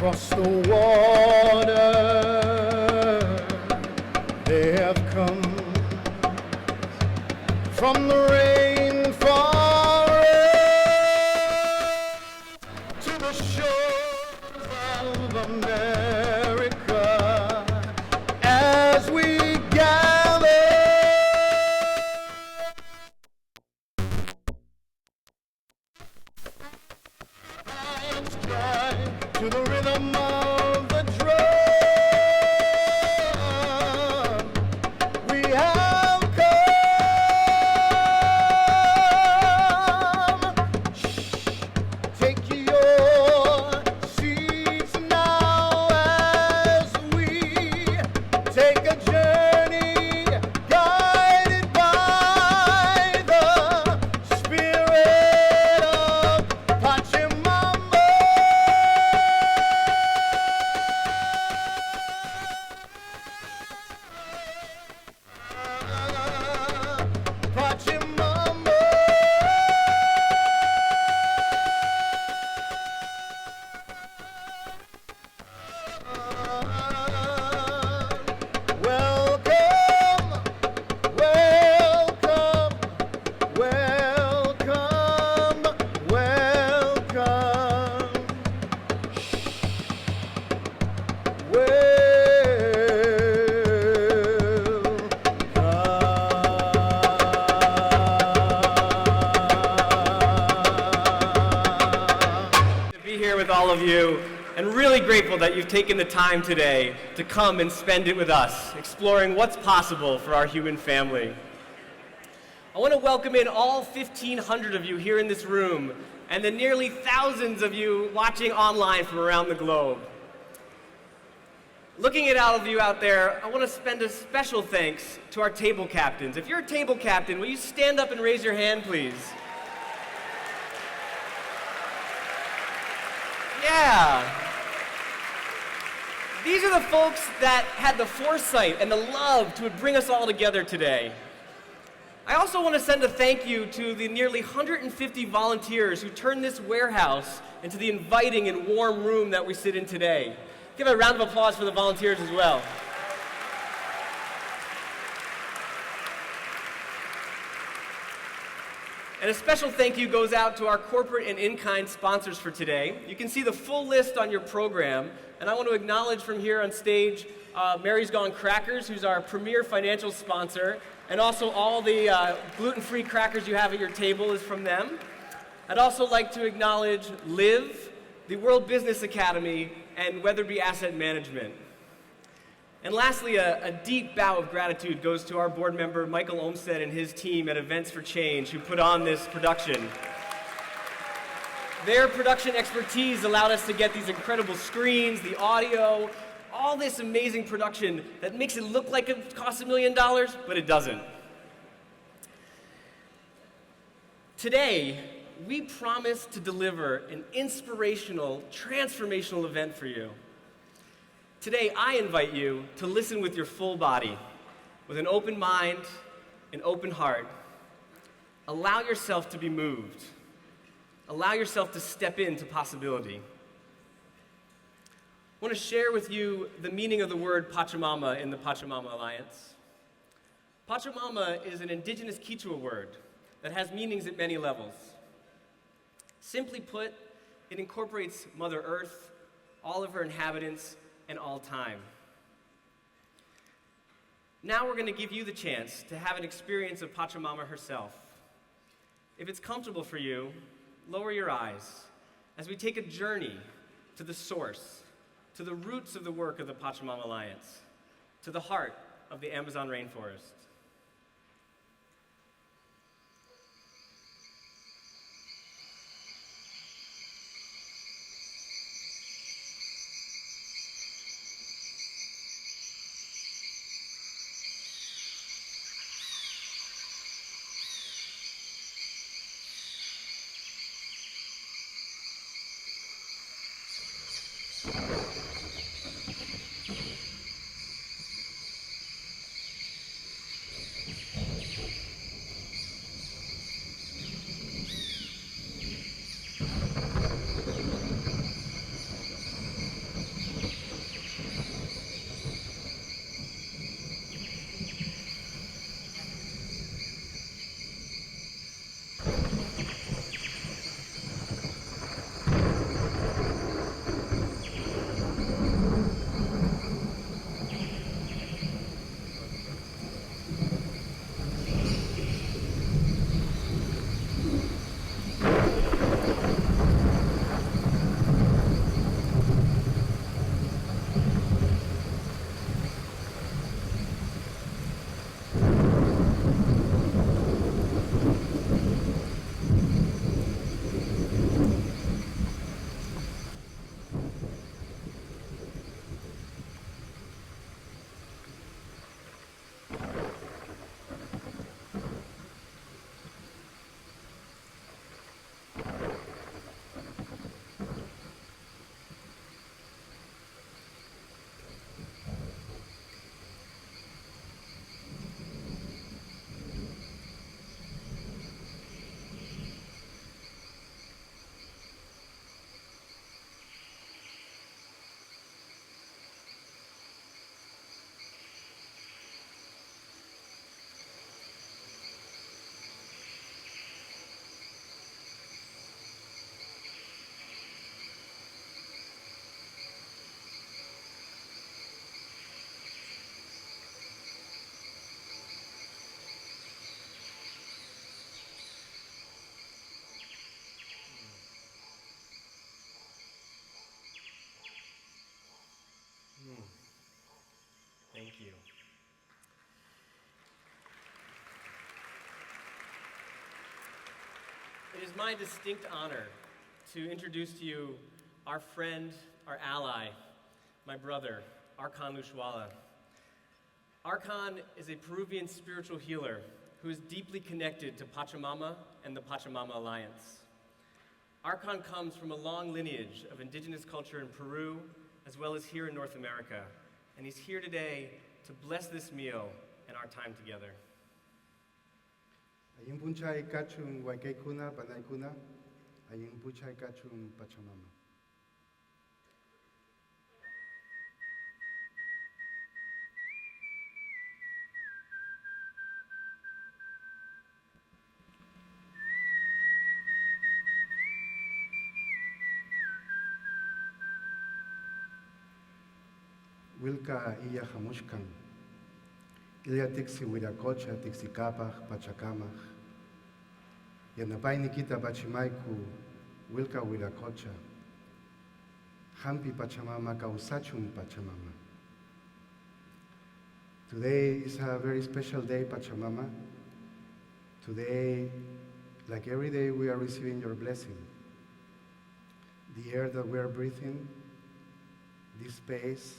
Across the water they have come, from the rainforest to the shores of America, as we gather and stride to the rhythm of the drum. We have come. Shh. Take your seats now as we take a journey guided by the spirit of Pachamama. Pachamama. Welcome, welcome, welcome, welcome. To be here with all of you, and really grateful that you've taken the time today to come and spend it with us, exploring what's possible for our human family. I want to welcome in all 1,500 of you here in this room, and the nearly thousands of you watching online from around the globe. Looking at all of you out there, I want to spend a special thanks to our table captains. If you're a table captain, will you stand up and raise your hand, please? Yeah. These are the folks that had the foresight and the love to bring us all together today. I also want to send a thank you to the nearly 150 volunteers who turned this warehouse into the inviting and warm room that we sit in today. Give a round of applause for the volunteers as well. And a special thank you goes out to our corporate and in-kind sponsors for today. You can see the full list on your program, and I want to acknowledge from here on stage Mary's Gone Crackers, who's our premier financial sponsor, and also all the gluten-free crackers you have at your table is from them. I'd also like to acknowledge Live, the World Business Academy, and Weatherby Asset Management. And lastly, a deep bow of gratitude goes to our board member, Michael Olmstead, and his team at Events for Change, who put on this production. Their production expertise allowed us to get these incredible screens, the audio, all this amazing production that makes it look like it costs $1 million, but it doesn't. Today, we promise to deliver an inspirational, transformational event for you. Today, I invite you to listen with your full body, with an open mind, an open heart. Allow yourself to be moved. Allow yourself to step into possibility. I want to share with you the meaning of the word Pachamama in the Pachamama Alliance. Pachamama is an indigenous Quechua word that has meanings at many levels. Simply put, it incorporates Mother Earth, all of her inhabitants, and all time. Now we're going to give you the chance to have an experience of Pachamama herself. If it's comfortable for you, lower your eyes as we take a journey to the source, to the roots of the work of the Pachamama Alliance, to the heart of the Amazon rainforest. It is my distinct honor to introduce to you our friend, our ally, my brother, Arkan Lushwala. Arkan is a Peruvian spiritual healer who is deeply connected to Pachamama and the Pachamama Alliance. Arkan comes from a long lineage of indigenous culture in Peru, as well as here in North America, and he's here today to bless this meal and our time together. Ayun punchay kachung waikay kuna, panay kuna, ayun punchay kachung Pachamama. Wilka iya hamushkan, ilya tiksi wirakocha, tiksi kapach, pachakamach. Yanapay nikita pachimaiku, wilka wirakocha. Hampi Pachamama kausachun Pachamama. Today is a very special day, Pachamama. Today, like every day, we are receiving your blessing. The air that we are breathing, this space,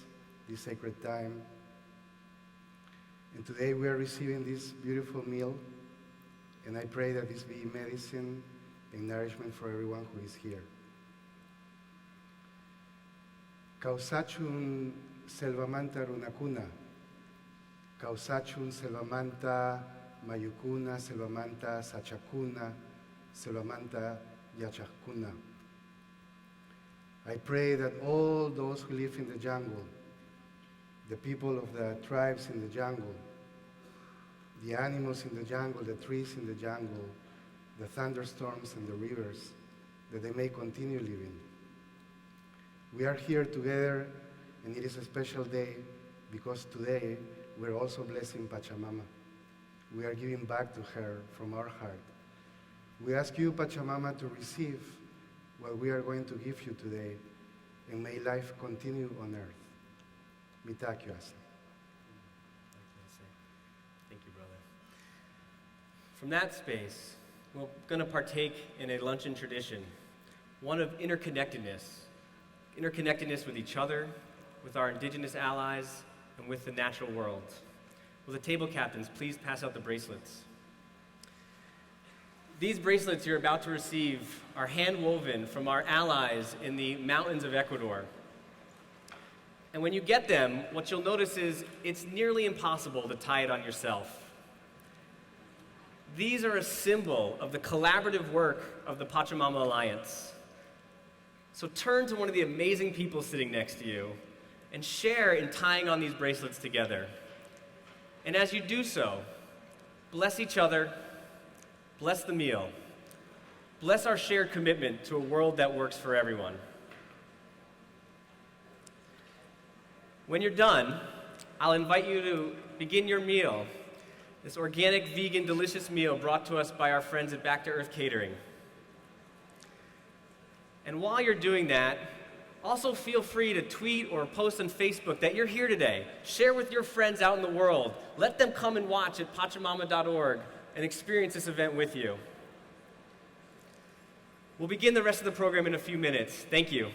this sacred time. And today we are receiving this beautiful meal, and I pray that this be medicine and nourishment for everyone who is here. Kausachun selvamanta runakuna, kausachun selvamanta mayukuna, selvamanta sachakuna, selvamanta yachakuna. I pray that all those who live in the jungle, the people of the tribes in the jungle, the animals in the jungle, the trees in the jungle, the thunderstorms and the rivers, that they may continue living. We are here together, and it is a special day because today we're also blessing Pachamama. We are giving back to her from our heart. We ask you, Pachamama, to receive what we are going to give you today, and may life continue on earth. Thank you, brother. From that space, we're going to partake in a luncheon tradition, one of interconnectedness with each other, with our indigenous allies, and with the natural world. Will the table captains please pass out the bracelets? These bracelets you're about to receive are hand-woven from our allies in the mountains of Ecuador. And when you get them, what you'll notice is it's nearly impossible to tie it on yourself. These are a symbol of the collaborative work of the Pachamama Alliance. So turn to one of the amazing people sitting next to you and share in tying on these bracelets together. And as you do so, bless each other, bless the meal, bless our shared commitment to a world that works for everyone. When you're done, I'll invite you to begin your meal, this organic, vegan, delicious meal brought to us by our friends at Back to Earth Catering. And while you're doing that, also feel free to tweet or post on Facebook that you're here today. Share with your friends out in the world. Let them come and watch at pachamama.org and experience this event with you. We'll begin the rest of the program in a few minutes. Thank you.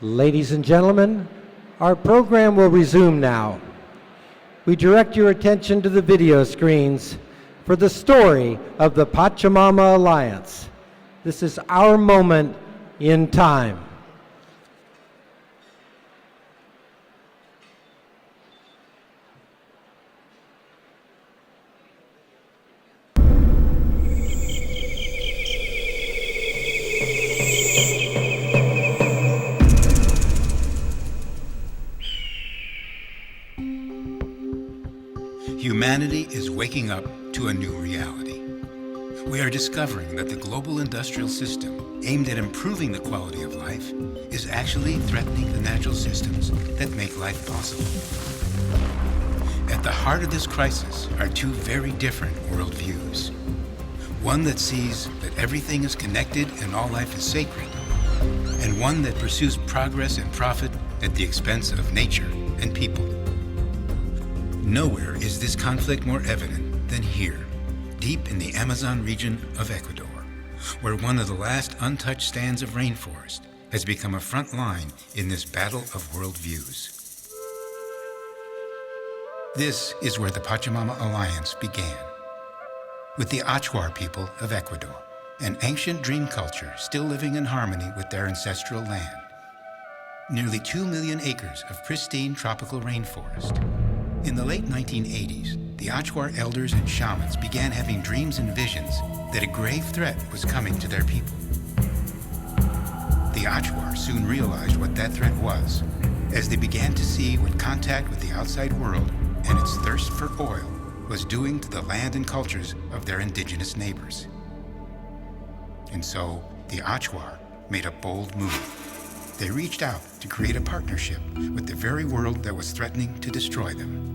Ladies and gentlemen, our program will resume now. We direct your attention to the video screens for the story of the Pachamama Alliance. This is our moment in time. Humanity is waking up to a new reality. We are discovering that the global industrial system, aimed at improving the quality of life, is actually threatening the natural systems that make life possible. At the heart of this crisis are two very different worldviews. One that sees that everything is connected and all life is sacred, and one that pursues progress and profit at the expense of nature and people. Nowhere is this conflict more evident than here, deep in the Amazon region of Ecuador, where one of the last untouched stands of rainforest has become a front line in this battle of worldviews. This is where the Pachamama Alliance began, with the Achuar people of Ecuador, an ancient dream culture still living in harmony with their ancestral land. Nearly 2 million acres of pristine tropical rainforest. In the late 1980s, the Achuar elders and shamans began having dreams and visions that a grave threat was coming to their people. The Achuar soon realized what that threat was, as they began to see what contact with the outside world and its thirst for oil was doing to the land and cultures of their indigenous neighbors. And so, the Achuar made a bold move. They reached out to create a partnership with the very world that was threatening to destroy them.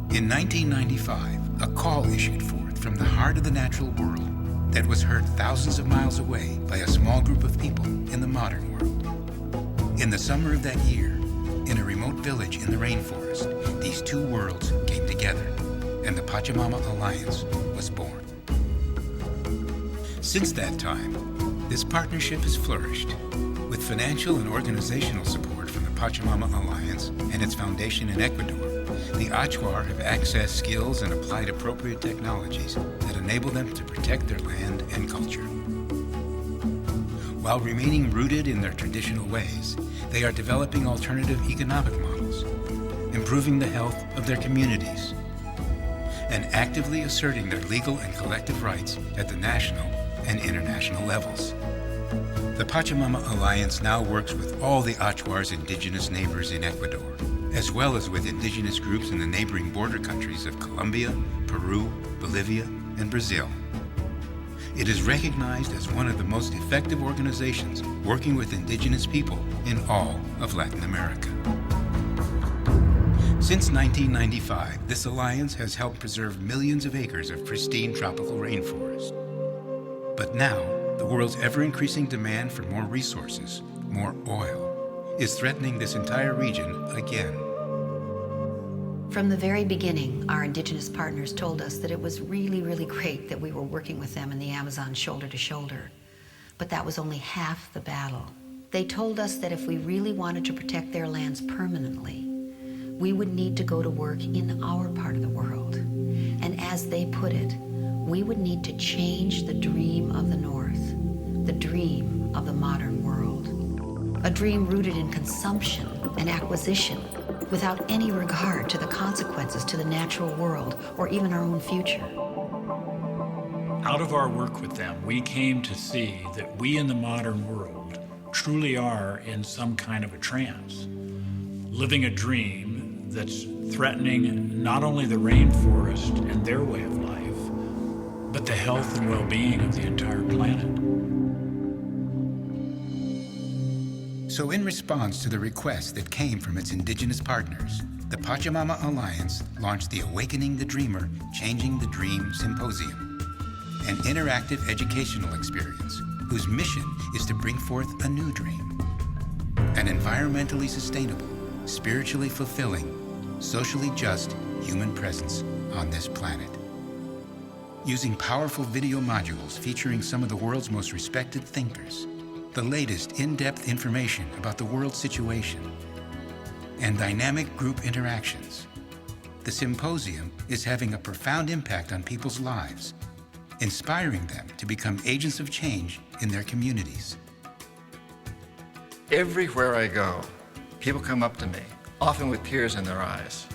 In 1995, a call issued forth from the heart of the natural world that was heard thousands of miles away by a small group of people in the modern world. In the summer of that year, in a remote village in the rainforest, these two worlds came together, and the Pachamama Alliance was born. Since that time, this partnership has flourished, with financial and organizational support from the Pachamama Alliance and its foundation in Ecuador. The Achuar have accessed skills and applied appropriate technologies that enable them to protect their land and culture. While remaining rooted in their traditional ways, they are developing alternative economic models, improving the health of their communities, and actively asserting their legal and collective rights at the national and international levels. The Pachamama Alliance now works with all the Achuar's indigenous neighbors in Ecuador, as well as with indigenous groups in the neighboring border countries of Colombia, Peru, Bolivia, and Brazil. It is recognized as one of the most effective organizations working with indigenous people in all of Latin America. Since 1995, this alliance has helped preserve millions of acres of pristine tropical rainforest. But now, the world's ever-increasing demand for more resources, more oil, is threatening this entire region again. From the very beginning, our indigenous partners told us that it was really, really great that we were working with them in the Amazon shoulder to shoulder. But that was only half the battle. They told us that if we really wanted to protect their lands permanently, we would need to go to work in our part of the world. And as they put it, we would need to change the dream of the North, the dream of the modern world. A dream rooted in consumption and acquisition, without any regard to the consequences to the natural world or even our own future. Out of our work with them, we came to see that we in the modern world truly are in some kind of a trance, living a dream that's threatening not only the rainforest and their way of life, but the health and well-being of the entire planet. So in response to the request that came from its indigenous partners, the Pachamama Alliance launched the Awakening the Dreamer, Changing the Dream Symposium, an interactive educational experience whose mission is to bring forth a new dream, an environmentally sustainable, spiritually fulfilling, socially just human presence on this planet. Using powerful video modules featuring some of the world's most respected thinkers, the latest in-depth information about the world situation, and dynamic group interactions, the symposium is having a profound impact on people's lives, inspiring them to become agents of change in their communities. Everywhere I go, people come up to me, often with tears in their eyes,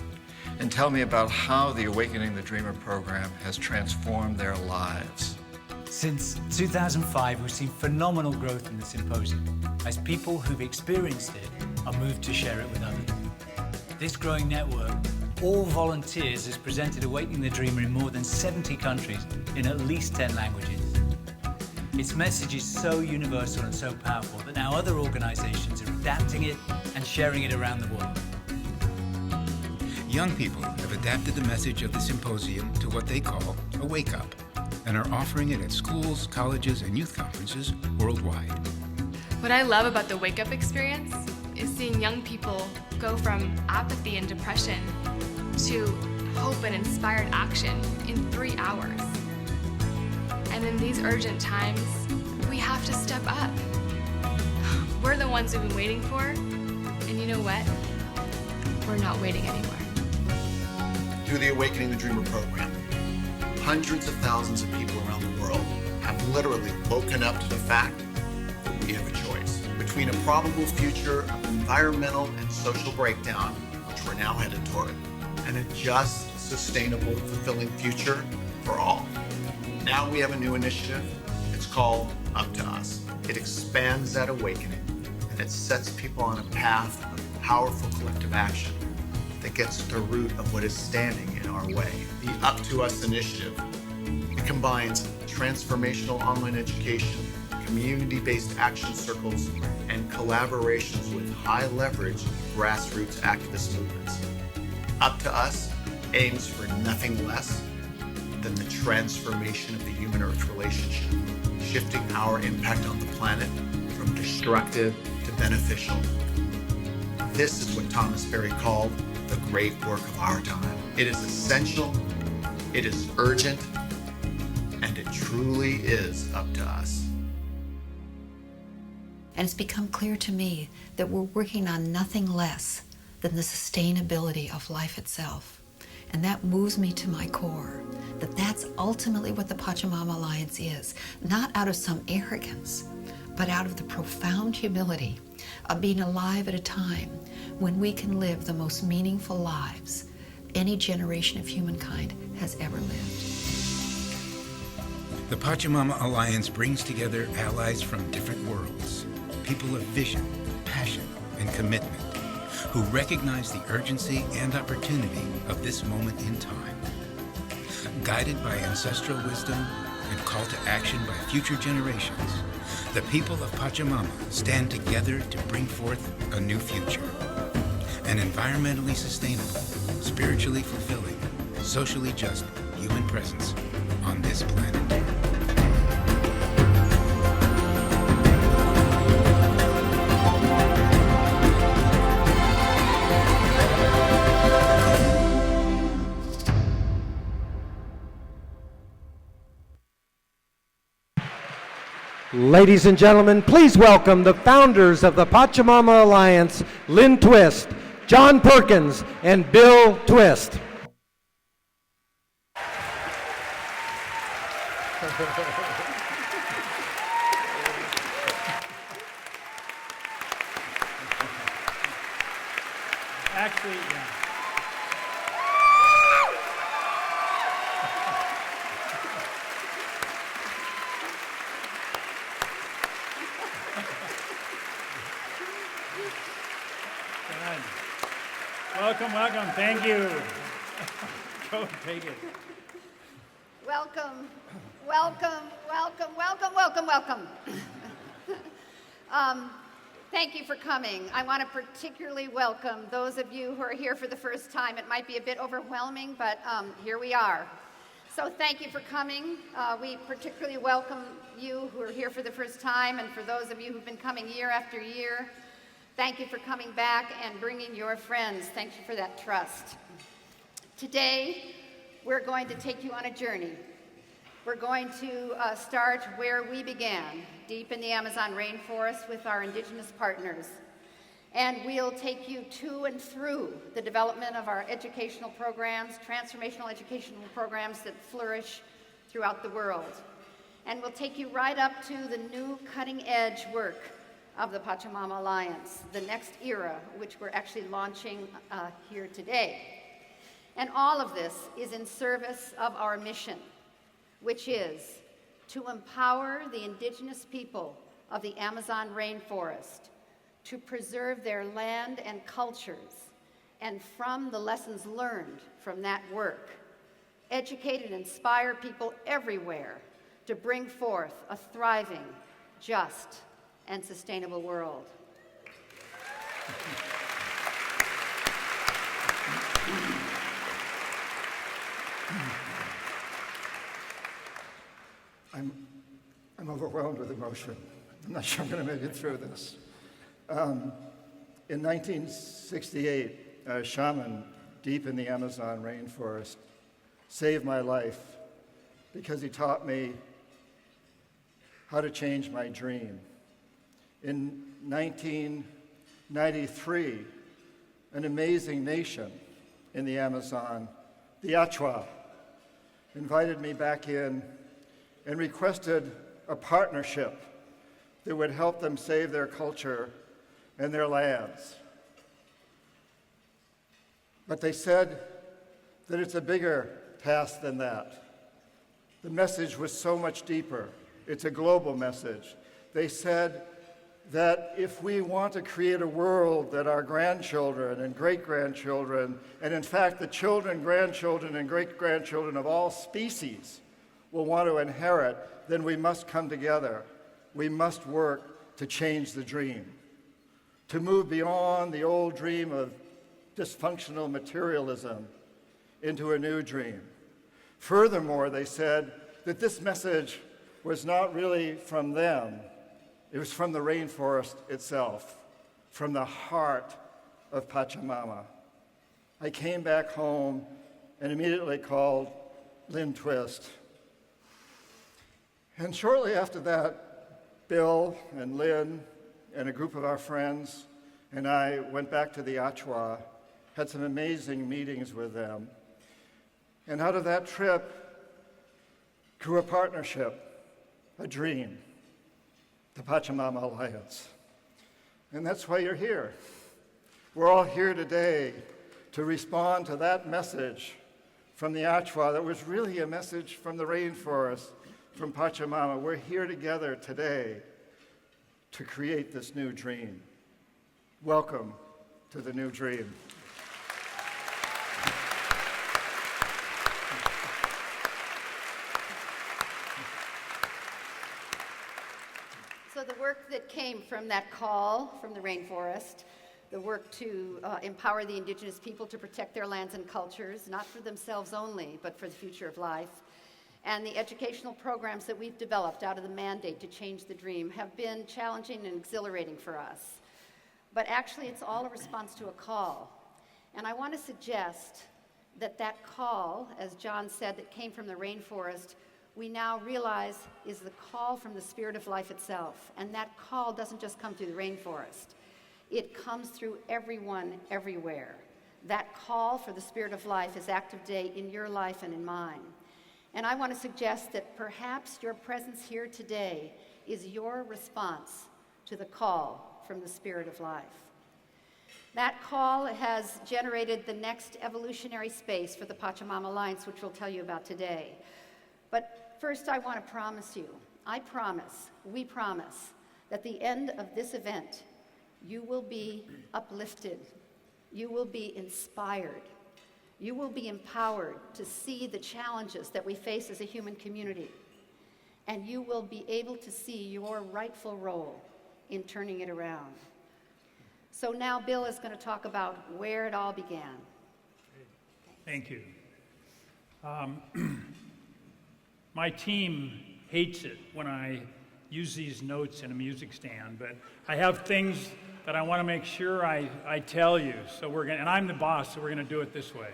and tell me about how the Awakening the Dreamer program has transformed their lives. Since 2005, we've seen phenomenal growth in the symposium as people who've experienced it are moved to share it with others. This growing network all volunteers, has presented Awakening the Dreamer in more than 70 countries in at least 10 languages. Its message is so universal and so powerful that now other organizations are adapting it and sharing it around the world. Young people have adapted the message of the symposium to what they call a wake-up and are offering it at schools, colleges, and youth conferences worldwide. What I love about the Wake Up experience is seeing young people go from apathy and depression to hope and inspired action in 3 hours. And in these urgent times, we have to step up. We're the ones we've been waiting for, and you know what? We're not waiting anymore. Through the Awakening the Dreamer program, hundreds of thousands of people around the world have literally woken up to the fact that we have a choice between a probable future of environmental and social breakdown, which we're now headed toward, and a just, sustainable, fulfilling future for all. Now we have a new initiative. It's called Up to Us. It expands that awakening, and it sets people on a path of powerful collective action that gets to the root of what is standing in our way. The Up to Us initiative, it combines transformational online education, community-based action circles, and collaborations with high-leverage grassroots activist movements. Up to Us aims for nothing less than the transformation of the human-earth relationship, shifting our impact on the planet from destructive to beneficial. This is what Thomas Berry called the great work of our time. It is essential, it is urgent, and it truly is up to us. And it's become clear to me that we're working on nothing less than the sustainability of life itself. And that moves me to my core, that that's ultimately what the Pachamama Alliance is, not out of some arrogance, but out of the profound humility of being alive at a time when we can live the most meaningful lives any generation of humankind has ever lived. The Pachamama Alliance brings together allies from different worlds, people of vision, passion, and commitment, who recognize the urgency and opportunity of this moment in time. Guided by ancestral wisdom and call to action by future generations, the people of Pachamama stand together to bring forth a new future. An environmentally sustainable, spiritually fulfilling, socially just human presence on this planet. Ladies and gentlemen, please welcome the founders of the Pachamama Alliance, Lynn Twist, John Perkins, and Bill Twist. Actually, yeah. Welcome, welcome. Thank you. Go take it. Welcome, welcome, welcome, welcome, welcome, welcome. Thank you for coming. I want to particularly welcome those of you who are here for the first time. It might be a bit overwhelming, but here we are. So thank you for coming. We particularly welcome you who are here for the first time, and for those of you who've been coming year after year, thank you for coming back and bringing your friends. Thank you for that trust. Today, we're going to take you on a journey. We're going to start where we began, deep in the Amazon rainforest with our indigenous partners. And we'll take you to and through the development of our educational programs, transformational educational programs that flourish throughout the world. And we'll take you right up to the new cutting-edge work of the Pachamama Alliance, the next era, which we're actually launching here today. And all of this is in service of our mission, which is to empower the indigenous people of the Amazon rainforest to preserve their land and cultures and from the lessons learned from that work, educate and inspire people everywhere to bring forth a thriving, just, and sustainable world. I'm overwhelmed with emotion. I'm not sure I'm going to make it through this. In 1968, a shaman deep in the Amazon rainforest saved my life because he taught me how to change my dream. In 1993, an amazing nation in the Amazon, the Achwa, invited me back in and requested a partnership that would help them save their culture and their lands. But they said that it's a bigger task than that. The message was so much deeper. It's a global message. They said that if we want to create a world that our grandchildren and great-grandchildren, and in fact the children, grandchildren, and great-grandchildren of all species will want to inherit, then we must come together. We must work to change the dream, to move beyond the old dream of dysfunctional materialism into a new dream. Furthermore, they said that this message was not really from them. It was from the rainforest itself, from the heart of Pachamama. I came back home and immediately called Lynn Twist. And shortly after that, Bill and Lynn and a group of our friends and I went back to the Achwa, had some amazing meetings with them. And out of that trip grew a partnership, a dream, the Pachamama Alliance. And that's why you're here. We're all here today to respond to that message from the Achwa that was really a message from the rainforest, from Pachamama. We're here together today to create this new dream. Welcome to the new dream. So the work that came from that call from the rainforest, the work to empower the indigenous people to protect their lands and cultures, not for themselves only, but for the future of life, and the educational programs that we've developed out of the mandate to change the dream have been challenging and exhilarating for us. But actually, it's all a response to a call. And I want to suggest that that call, as John said, that came from the rainforest, we now realize is the call from the spirit of life itself. And that call doesn't just come through the rainforest. It comes through everyone, everywhere. That call for the spirit of life is active today in your life and in mine. And I want to suggest that perhaps your presence here today is your response to the call from the spirit of life. That call has generated the next evolutionary space for the Pachamama Alliance, which we'll tell you about today. But first, I want to promise you, we promise, that at the end of this event, you will be uplifted, you will be inspired, you will be empowered to see the challenges that we face as a human community, and you will be able to see your rightful role in turning it around. So now Bill is going to talk about where it all began. Thank you. My team hates it when I use these notes in a music stand, but I have things that I want to make sure I tell you. So we're going, and I'm the boss, so we're going to do it this way.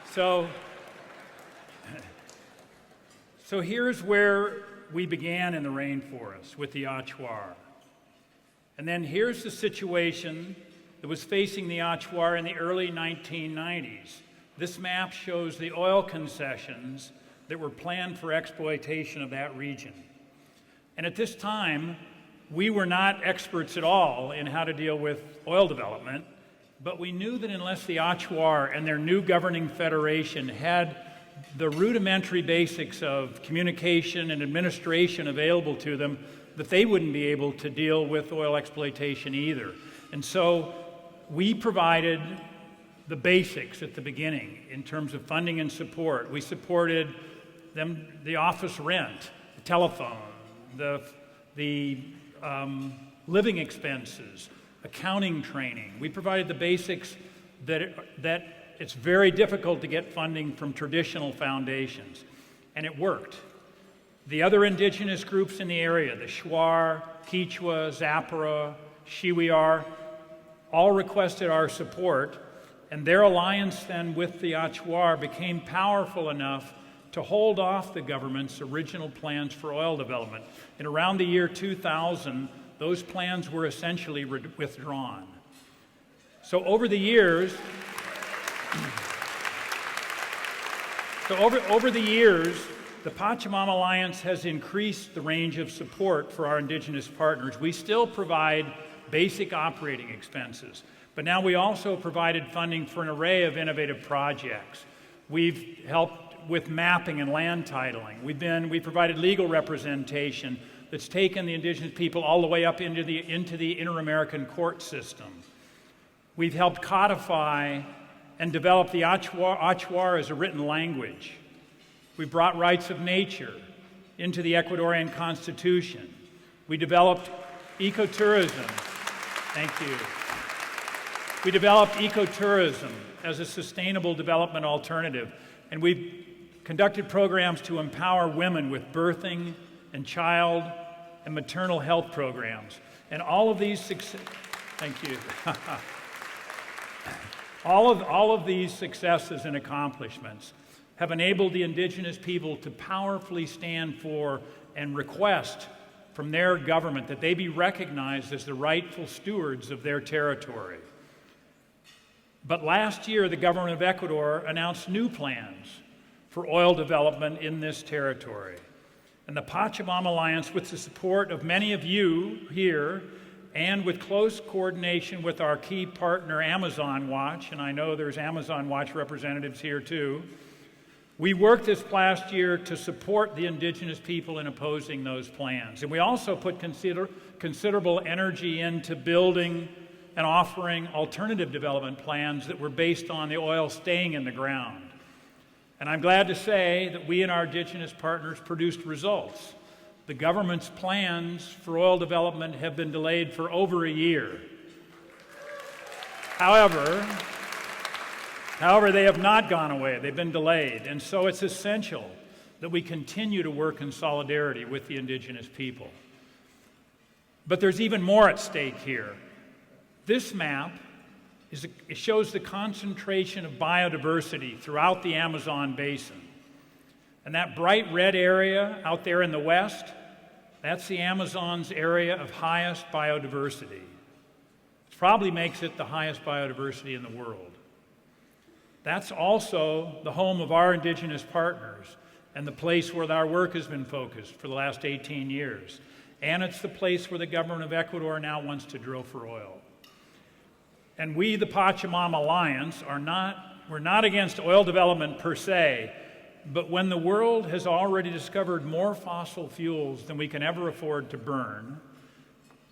So here's where we began in the rainforest with the Achwa. And then here's the situation that was facing the Achwa in the early 1990s. This map shows the oil concessions that were planned for exploitation of that region. And at this time, we were not experts at all in how to deal with oil development, but we knew that unless the Achwa and their new governing federation had the rudimentary basics of communication and administration available to them, that they wouldn't be able to deal with oil exploitation either. And so we provided the basics at the beginning in terms of funding and support. We supported them, the office rent, the telephone, the living expenses, accounting training. We provided the basics that it's very difficult to get funding from traditional foundations, and it worked. The other indigenous groups in the area, the Shuar, Quechua, Zapara, Shiwiar, all requested our support, and their alliance then with the Achuar became powerful enough to hold off the government's original plans for oil development. And around the year 2000, those plans were essentially withdrawn. So over the years, the Pachamama Alliance has increased the range of support for our indigenous partners. We still provide basic operating expenses, but now we also provided funding for an array of innovative projects. We've helped with mapping and land titling. We provided legal representation that's taken the indigenous people all the way up into the Inter-American court system. We've helped codify and develop the Achuar as a written language. We brought rights of nature into the Ecuadorian Constitution. We developed ecotourism. Thank you. We developed ecotourism as a sustainable development alternative, and we've conducted programs to empower women with birthing and child and maternal health programs. And all of these thank you. All of these successes and accomplishments have enabled the indigenous people to powerfully stand for and request from their government that they be recognized as the rightful stewards of their territory. But last year, the government of Ecuador announced new plans for oil development in this territory. And the Pachamama Alliance, with the support of many of you here, and with close coordination with our key partner, Amazon Watch, and I know there's Amazon Watch representatives here too, we worked this last year to support the indigenous people in opposing those plans. And we also put considerable energy into building and offering alternative development plans that were based on the oil staying in the ground. And I'm glad to say that we and our indigenous partners produced results. The government's plans for oil development have been delayed for over a year. However, they have not gone away. They've been delayed. And so it's essential that we continue to work in solidarity with the indigenous people. But there's even more at stake here. This map it shows the concentration of biodiversity throughout the Amazon basin. And that bright red area out there in the west, that's the Amazon's area of highest biodiversity. It probably makes it the highest biodiversity in the world. That's also the home of our indigenous partners and the place where our work has been focused for the last 18 years. And it's the place where the government of Ecuador now wants to drill for oil. And we, the Pachamama Alliance, we're not against oil development per se, but when the world has already discovered more fossil fuels than we can ever afford to burn,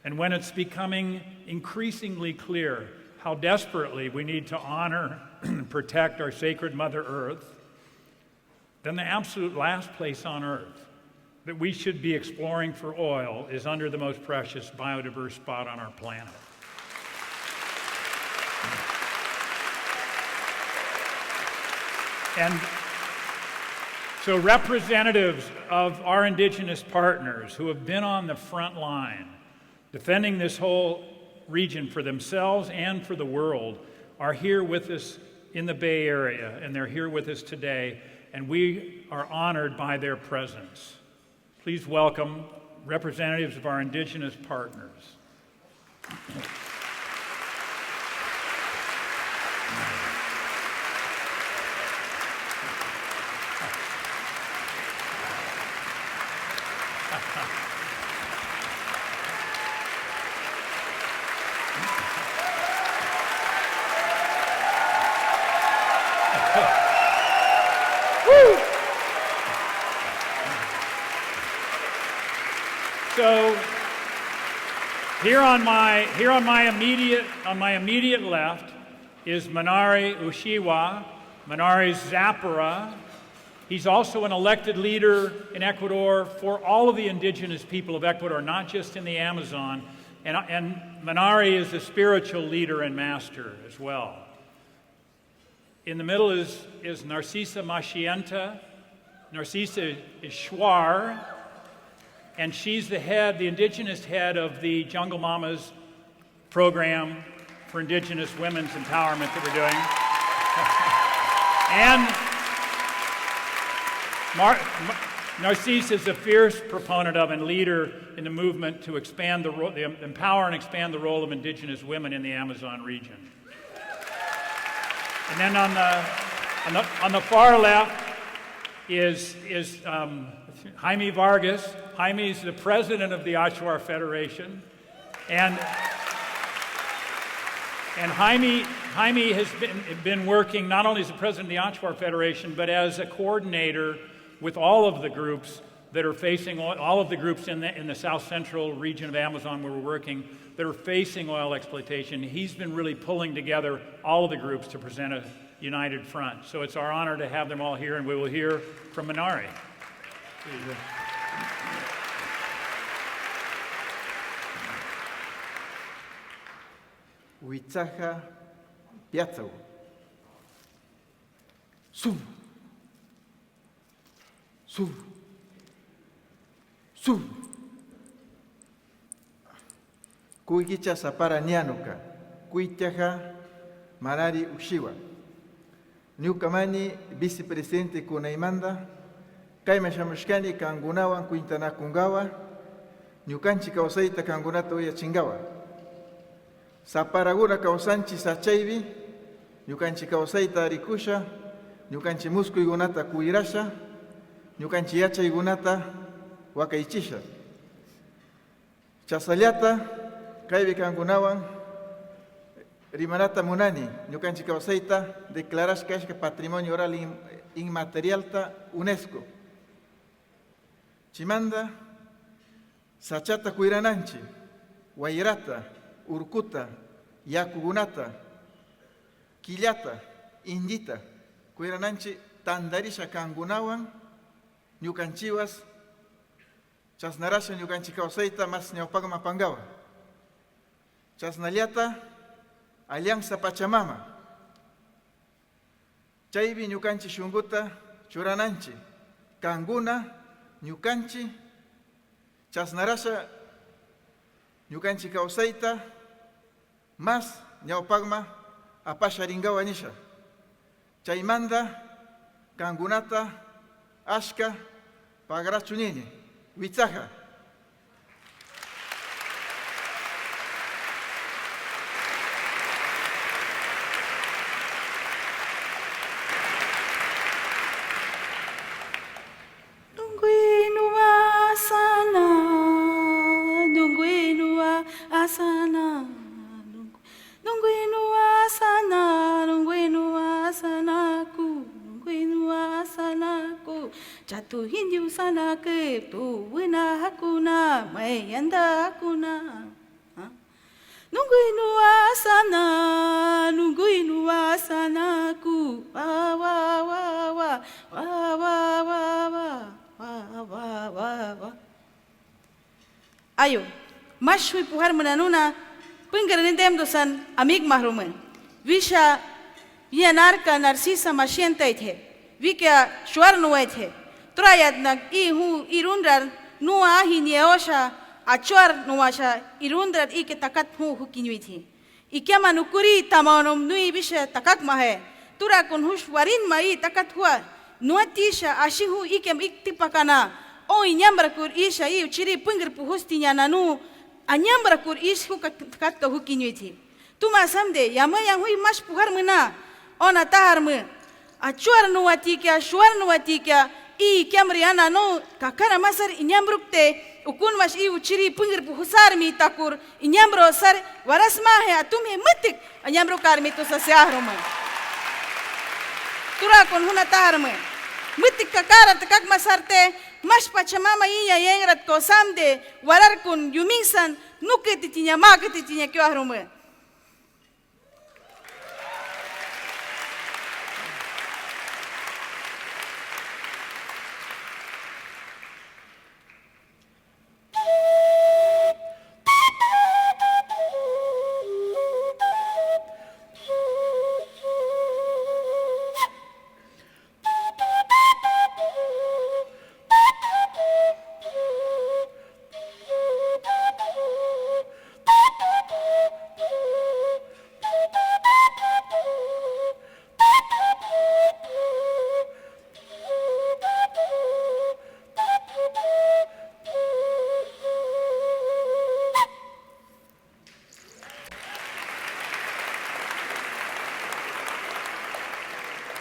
and when it's becoming increasingly clear how desperately we need to honor and protect our sacred Mother Earth, then the absolute last place on Earth that we should be exploring for oil is under the most precious biodiverse spot on our planet. And so representatives of our indigenous partners who have been on the front line defending this whole region for themselves and for the world are here with us in the Bay Area, and they're here with us today, and we are honored by their presence. Please welcome representatives of our indigenous partners. Here on my immediate left is Manari Ushiwa. Manari's Zapara. He's also an elected leader in Ecuador for all of the indigenous people of Ecuador, not just in the Amazon. And Manari is a spiritual leader and master as well. In the middle is Narcisa Machienta. Narcisa is Shuar, and she's the indigenous head of the Jungle Mamas program for indigenous women's empowerment that we're doing. And Narcisa is a fierce proponent of and leader in the movement to empower and expand the role of indigenous women in the Amazon region. And then on the far left is Jaime Vargas. Jaime is the president of the Achuar Federation, and Jaime has been working not only as the president of the Achuar Federation, but as a coordinator with all of the groups that are facing, all of the groups in the South Central region of Amazon where we're working, that are facing oil exploitation. He's been really pulling together all of the groups to present a united front. So it's our honor to have them all here, and we will hear from Manari. Huitzaja Piatzau. Sub. Sub. Sub. Kuikicha Sapara Nianuka. Kuitaja Manari Ushiwa. Niukamani, vicepresidente Kunaimanda. Kaima Shamushkani Kangunawan Kuintana Kungawa. Niukanchi Kausaita Kangunato Yachingawa. Saparagura Kausanchi Sachaivi. Niukanchi Kausaita Rikusha. Niukanchi Musku Igunata Kuirasha. Niukanchi Yacha Igunata Wakaichisha. Chasaliata Kaivi Kangunawan. Rimanata Munani, Niukanchi Kausaita, declaras que es patrimonio oral inmaterial ta UNESCO. Chimanda, Sachata Kuirananchi, Guairata, Urkuta, Yakugunata, Quillata, Indita, Kuirananchi, Tandarisha Kangunawan, Niukanchiwas, Chasnarasha Niukanchi Kausaita, mas Neopagma Pangawa. Chasnaliata, Alianza Pachamama. Chaibi Ñukanchi Shunguta, Churananchi, Kanguna, Ñukanchi, Chasnarasha, Ñukanchi Kausaita, Mas, Ñaupagma, Apasharingawa Nisha. Chaimanda, Kangunata, Ashka, Pagrachunini, Huitzaja. Jatuh hindu sana ke tu wina hakuna mai anda hakuna. Nungguin wasana ku wa wa wa wa wa wa wa wa wa wa. Ayo, mashui puhar menanuna penggerindem dosan amig mahrumen. Visha Yanarka Narcisa Machienta ithe. Vika Shuarno ithe. Trayat nag ihu irundar nuah hinieosha achuar nuasha irundar ike takat hu hukinyuithi. Ike manukuri tamanom nui bisha takak mahe. Tura kun hushwarin mai takat hua. Nuatisha ashihu ikem iktipakana. O inyambrakur isha i uchiri pungir puhustinya nanu. Anyambrakur ishu katka hukinyuithi. Tuma samde yama yang hui mas puhar mena. Ona tahar me. Achuar nuatika, shuar nuatika. I Camriana no kakara masar inyambrukte ukun mas I uchiri pungir puhusar mi takur inyambro sar waras mahe atumhe matik inyambrukar mi to sa seahroma tura kon huna taharme matik kakara takak masarte mas Pachamama iya yengrat ko samde warar kun yuminsan nuke titinya ma ke titinya kyo ahrume.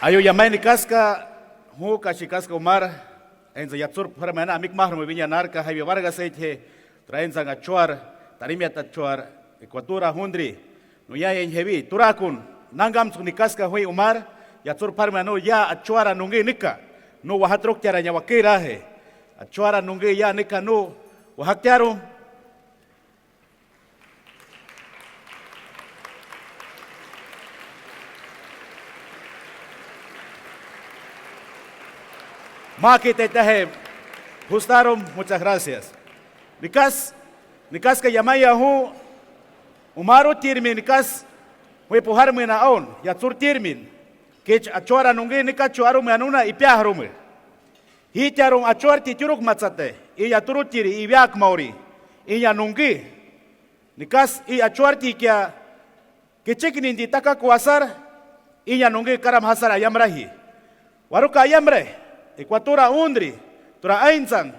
Ayo yamai ni kaska hu kashi kaska umar enza yatsur paramana amik mahrum vinya narka habi varga seithe traenza ngachuar tarimiat achuar ekwatura hundri no ya en hevi turakun nangam ni kaska hui umar yatsur paramano ya achuara nungi nika no wahatrok tiara nya wakira he achuara nungi ya nika no wahaktiarum Makite tahe, Gustarum, muchas gracias. Nikas ka yamaya hu, umaro tirmin, nikas, hui puharme na aon, yatsur tirmin, kech achuara nungi nika chuarum anuna ipiahrume. Hitiarum achuar tituruk matsate, iya turut tiri, ibiak mauri, iya nungi, nikas i achuar tikia, kechekinin di taka kuasar, iya nungi karam hasar ayamrahi. Waruka ayamre. Ekwatura undri, tura ainzang,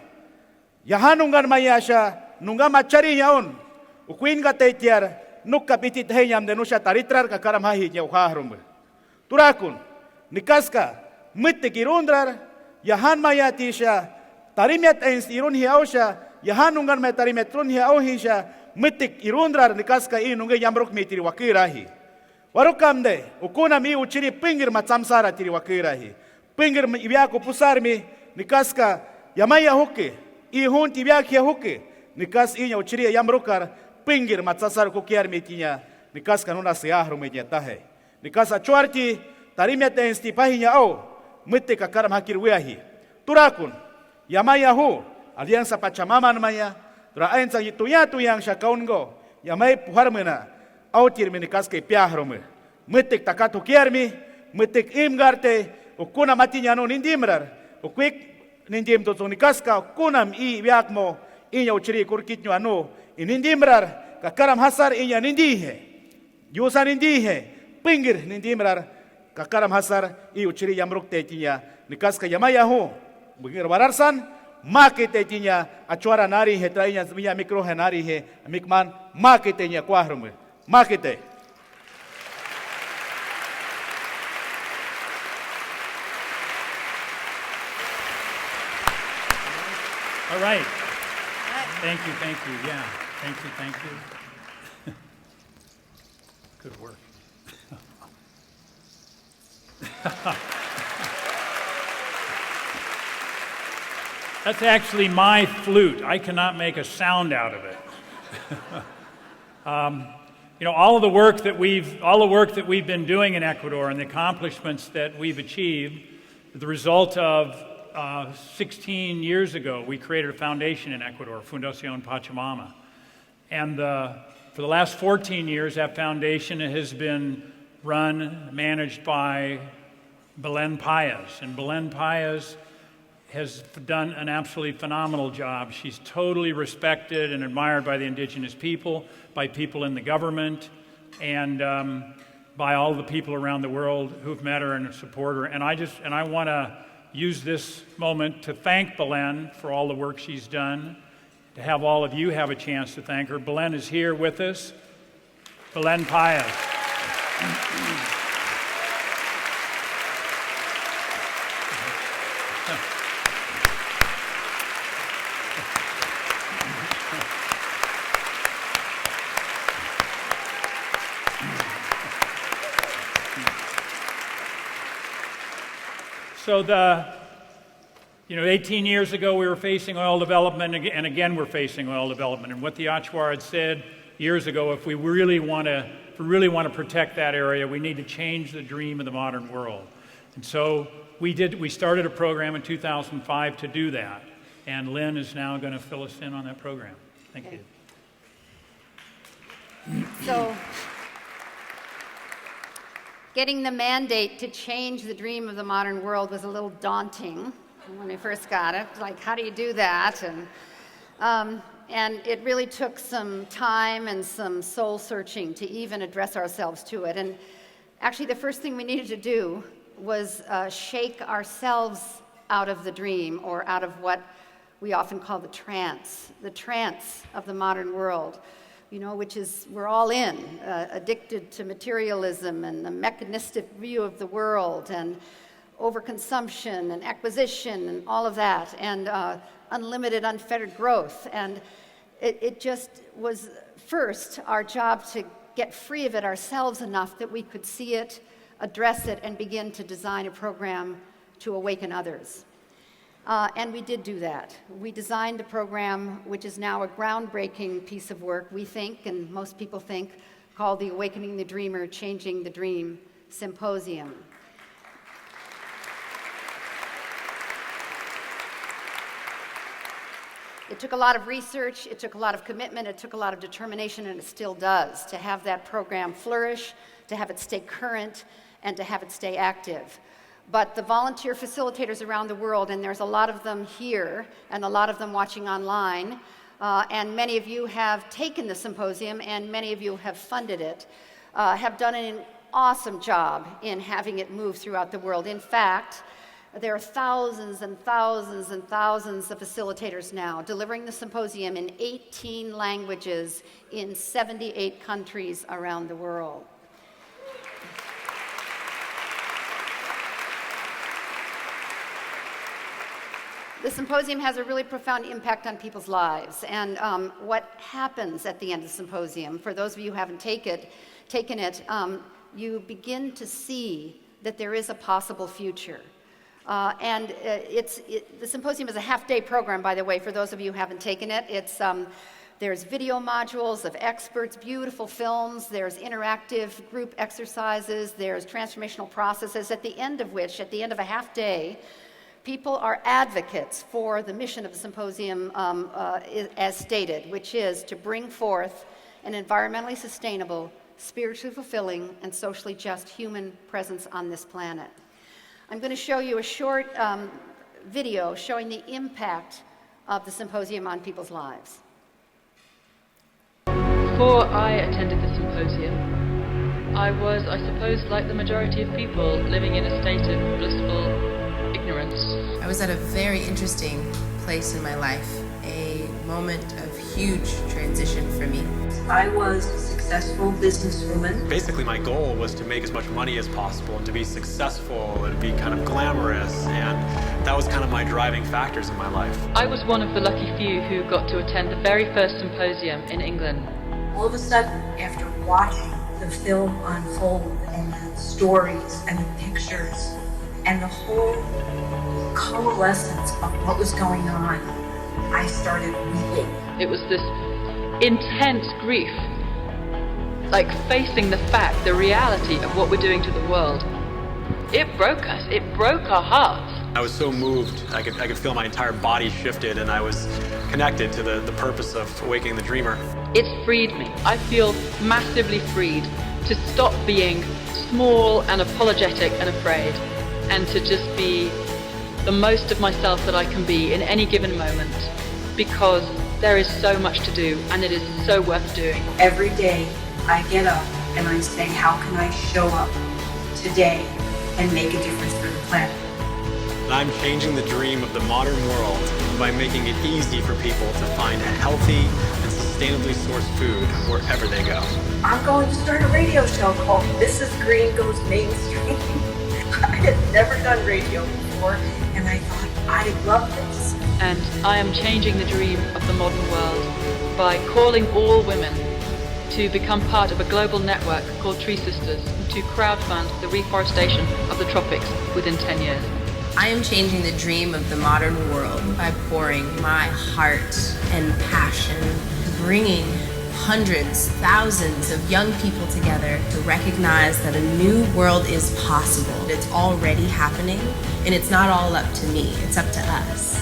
yahanungan mayasha, nunga machari yaon, ukuin ka teitiar, nukka pitit henyam denusha taritrar ka karam hahi ya uharum. Turakun, nikaska, mitte kirundrar, yahan mayatisha, tarimiat eins irun hiausha, yahanungan may tarimetrun hiauhisha, mitte irundrar nikaska inunga yamruk mitiri wakirahi. Warukamde, ukuna mi uchiri pingir matsamsara tiri wakirahi. Pingir ibiako pusarmi nikaska yamaya huke I hunti biak ya huke nikas inya uchiri yamrukar pingir matsasar kukiar mitinya nikas kanuna seahru media tahe nikas achuarti tarimya tensti pahinya au mitte kakaram hakir wiahi turakun yamaya hu aliansa Pachamama maya tura ainsa yituyatu yang shakaungo yamai puharmena au tirmi nikas ke piahrume mitte takatu kiarmi mitte imgarte ukuna matinya no nindimrar ukwik nindim to nikaska kunam I biakmo inya uchiri kurkitnyo anu inindimrar kakaram hasar inya nindihe yusa nindihe pingir nindimrar kakaram hasar I uchiri yamruk tetinya nikaska yamaya hu bugir wararsan make tetinya achuara nari he trainya miya mikro he nari he mikman make tetinya kwahrum make te. All right. Thank you. Yeah. Thank you. Good work. That's actually my flute. I cannot make a sound out of it. All the work that we've been doing in Ecuador and the accomplishments that we've achieved, the result of 16 years ago, we created a foundation in Ecuador, Fundación Pachamama. And for the last 14 years, that foundation has been managed by Belén Páez. And Belén Páez has done an absolutely phenomenal job. She's totally respected and admired by the indigenous people, by people in the government, and by all the people around the world who've met her and support her. And I want to use this moment to thank Belén for all the work she's done, to have all of you have a chance to thank her. Belén is here with us. Belén Páez. So You know, 18 years ago we were facing oil development, and again we're facing oil development. And what the Achuar had said years ago, if we really want to protect that area, we need to change the dream of the modern world. And so we started a program in 2005 to do that. And Lynn is now going to fill us in on that program. Thank you. So, getting the mandate to change the dream of the modern world was a little daunting when we first got it. Like, how do you do that? And it really took some time and some soul searching to even address ourselves to it. And actually, the first thing we needed to do was shake ourselves out of the dream, or out of what we often call the trance of the modern world, you know, which is we're all in, addicted to materialism and the mechanistic view of the world, and overconsumption and acquisition and all of that, and unlimited, unfettered growth. And it just was first our job to get free of it ourselves enough that we could see it, address it, and begin to design a program to awaken others. And we did do that. We designed a program which is now a groundbreaking piece of work, we think, and most people think, called the Awakening the Dreamer, Changing the Dream Symposium. It took a lot of research, it took a lot of commitment, it took a lot of determination, and it still does, to have that program flourish, to have it stay current, and to have it stay active. But the volunteer facilitators around the world, and there's a lot of them here, and a lot of them watching online, and many of you have taken the symposium, and many of you have funded it, have done an awesome job in having it move throughout the world. In fact, there are thousands and thousands and thousands of facilitators now delivering the symposium in 18 languages in 78 countries around the world. The symposium has a really profound impact on people's lives, and what happens at the end of the symposium, for those of you who haven't taken it, you begin to see that there is a possible future. The symposium is a half-day program, by the way, for those of you who haven't taken it. There's video modules of experts, beautiful films, there's interactive group exercises, there's transformational processes, at the end of which, at the end of a half-day, people are advocates for the mission of the symposium as stated, which is to bring forth an environmentally sustainable, spiritually fulfilling, and socially just human presence on this planet. I'm going to show you a short video showing the impact of the symposium on people's lives. Before I attended the symposium, I was, I suppose, like the majority of people, living in a state of blissful ignorance. I was at a very interesting place in my life, a moment of huge transition for me. I was a successful businesswoman. Basically, my goal was to make as much money as possible and to be successful and be kind of glamorous, and that was kind of my driving factors in my life. I was one of the lucky few who got to attend the very first symposium in England. All of a sudden, after watching the film unfold and the stories and the pictures and the whole coalescence of what was going on, I started weeping. It was this intense grief, like facing the fact, the reality of what we're doing to the world. It broke us. It broke our hearts. I was so moved. I could feel my entire body shifted, and I was connected to the purpose of Awakening the Dreamer. It's freed me. I feel massively freed to stop being small and apologetic and afraid, and to just be the most of myself that I can be in any given moment, because there is so much to do, and it is so worth doing. Every day I get up and I say, how can I show up today and make a difference for the planet? I'm changing the dream of the modern world by making it easy for people to find healthy and sustainably sourced food wherever they go. I'm going to start a radio show called Mrs. Green Goes Mainstream. I had never done radio before, and I thought, I love this. And I am changing the dream of the modern world by calling all women to become part of a global network called Tree Sisters and to crowdfund the reforestation of the tropics within 10 years. I am changing the dream of the modern world by pouring my heart and passion, bringing hundreds, thousands of young people together to recognize that a new world is possible. It's already happening, and it's not all up to me, it's up to us.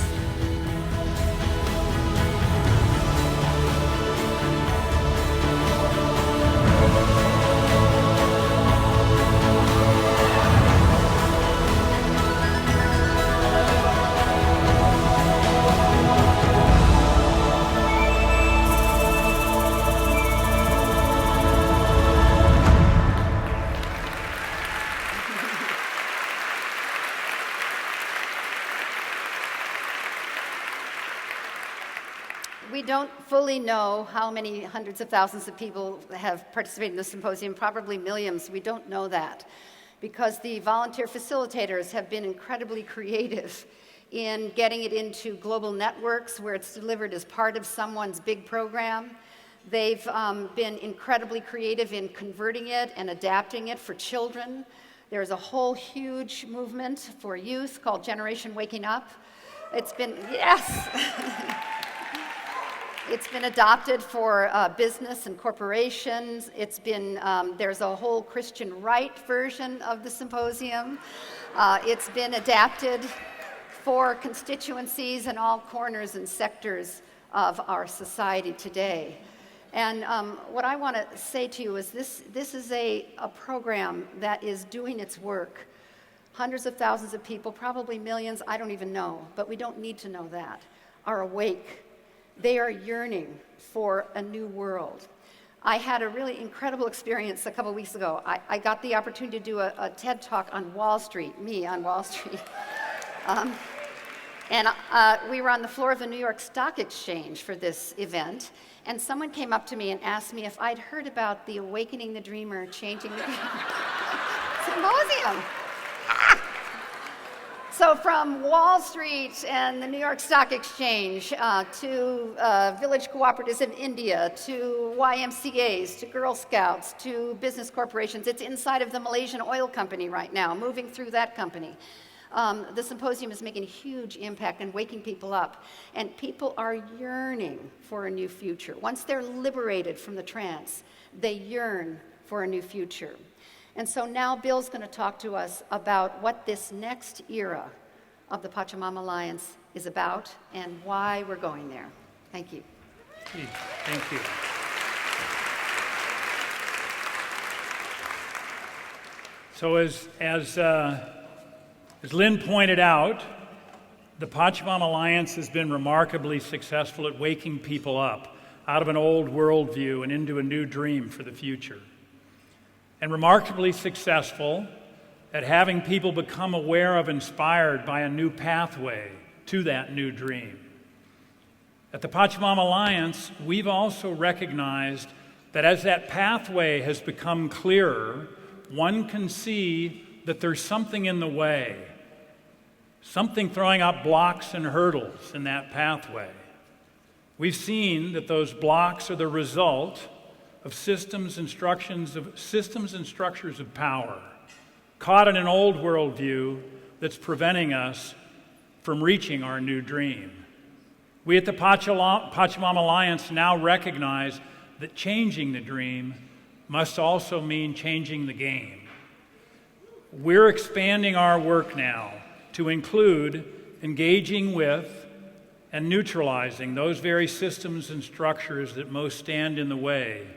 We don't fully know how many hundreds of thousands of people have participated in the symposium, probably millions. We don't know that because the volunteer facilitators have been incredibly creative in getting it into global networks where it's delivered as part of someone's big program. They've been incredibly creative in converting it and adapting it for children. There's a whole huge movement for youth called Generation Waking Up. It's been, yes. It's been adopted for business and corporations. It's been, there's a whole Christian right version of the symposium. It's been adapted for constituencies in all corners and sectors of our society today. And what I want to say to you is this is a program that is doing its work. Hundreds of thousands of people, probably millions, I don't even know, but we don't need to know that, are awake. They are yearning for a new world. I had a really incredible experience a couple weeks ago. I got the opportunity to do a TED Talk on Wall Street, me on Wall Street. We were on the floor of the New York Stock Exchange for this event, and someone came up to me and asked me if I'd heard about the Awakening the Dreamer, Changing the Symposium. So from Wall Street and the New York Stock Exchange to village cooperatives in India, to YMCAs, to Girl Scouts, to business corporations. It's inside of the Malaysian oil company right now, moving through that company. The symposium is making a huge impact and waking people up. And people are yearning for a new future. Once they're liberated from the trance, they yearn for a new future. And so now Bill's going to talk to us about what this next era of the Pachamama Alliance is about and why we're going there. Thank you. Thank you. So as Lynn pointed out, the Pachamama Alliance has been remarkably successful at waking people up out of an old worldview and into a new dream for the future. And remarkably successful at having people become aware of, inspired by a new pathway to that new dream. At the Pachamama Alliance, we've also recognized that as that pathway has become clearer, one can see that there's something in the way, something throwing up blocks and hurdles in that pathway. We've seen that those blocks are the result of systems and structures of power, caught in an old worldview that's preventing us from reaching our new dream. We at the Pachamama Alliance now recognize that changing the dream must also mean changing the game. We're expanding our work now to include engaging with and neutralizing those very systems and structures that most stand in the way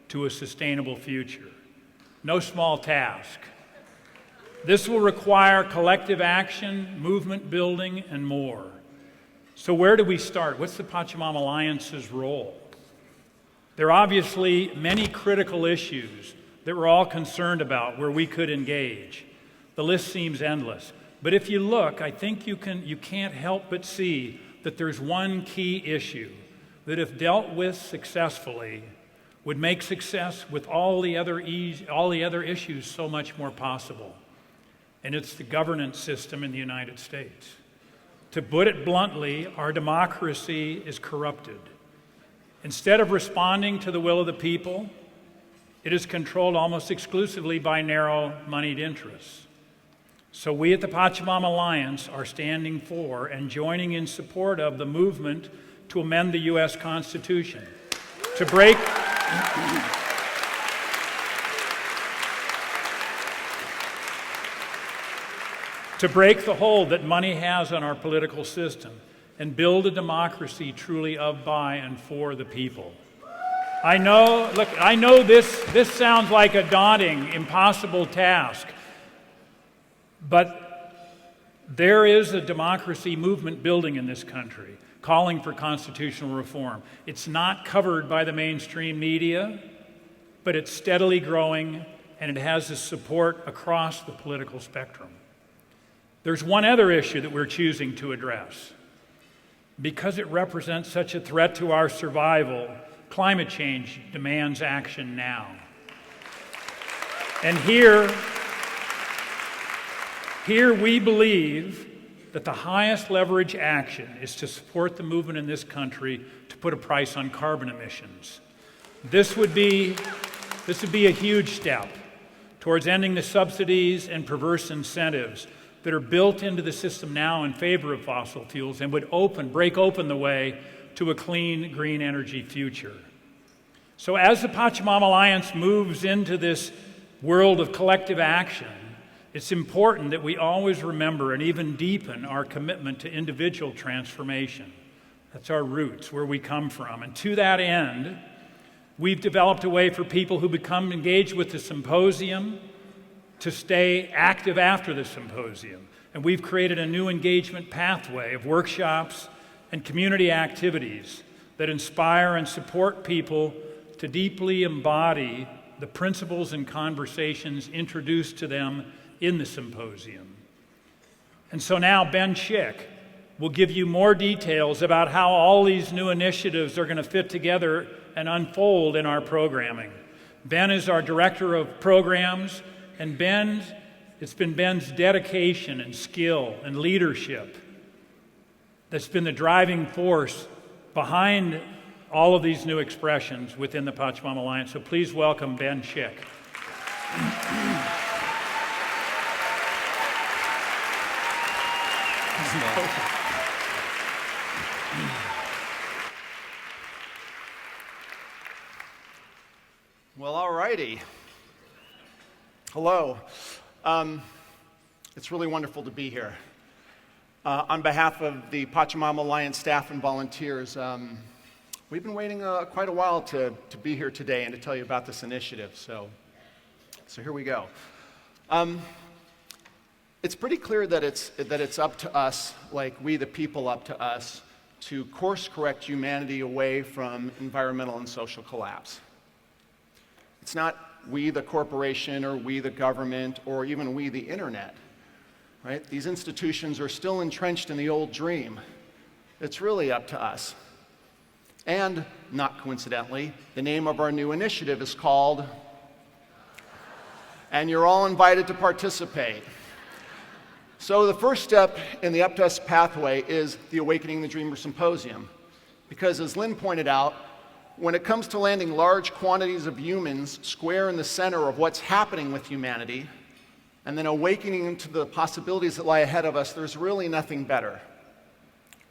to a sustainable future. No small task. This will require collective action, movement building, and more. So where do we start? What's the Pachamama Alliance's role? There are obviously many critical issues that we're all concerned about where we could engage. The list seems endless. But if you look, I think you can't help but see that there's one key issue that if dealt with successfully would make success with all the other issues so much more possible. And it's the governance system in the United States. To put it bluntly, our democracy is corrupted. Instead of responding to the will of the people, it is controlled almost exclusively by narrow moneyed interests. So we at the Pachamama Alliance are standing for and joining in support of the movement to amend the U.S. Constitution, to break the hold that money has on our political system and build a democracy truly of, by, and for the people. I know this sounds like a daunting, impossible task, but there is a democracy movement building in this country, calling for constitutional reform. It's not covered by the mainstream media, but it's steadily growing, and it has the support across the political spectrum. There's one other issue that we're choosing to address. Because it represents such a threat to our survival, climate change demands action now. And here we believe that the highest leverage action is to support the movement in this country to put a price on carbon emissions. This would be a huge step towards ending the subsidies and perverse incentives that are built into the system now in favor of fossil fuels and would break open the way to a clean, green energy future. So as the Pachamama Alliance moves into this world of collective action, it's important that we always remember and even deepen our commitment to individual transformation. That's our roots, where we come from. And to that end, we've developed a way for people who become engaged with the symposium to stay active after the symposium. And we've created a new engagement pathway of workshops and community activities that inspire and support people to deeply embody the principles and conversations introduced to them in the symposium. And so now Ben Schick will give you more details about how all these new initiatives are going to fit together and unfold in our programming. Ben is our Director of Programs, and it's been Ben's dedication and skill and leadership that's been the driving force behind all of these new expressions within the Pachamama Alliance. So please welcome Ben Schick. Well, all righty. Hello. It's really wonderful to be here. On behalf of the Pachamama Alliance staff and volunteers, we've been waiting quite a while to be here today and to tell you about this initiative. So here we go. It's pretty clear that it's up to us, like we the people up to us, to course correct humanity away from environmental and social collapse. It's not we the corporation or we the government or even we the internet, right? These institutions are still entrenched in the old dream. It's really up to us. And, not coincidentally, the name of our new initiative is called, and you're all invited to participate. So the first step in the Up to Us pathway is the Awakening the Dreamer Symposium. Because as Lynn pointed out, when it comes to landing large quantities of humans square in the center of what's happening with humanity, and then awakening them to the possibilities that lie ahead of us, there's really nothing better.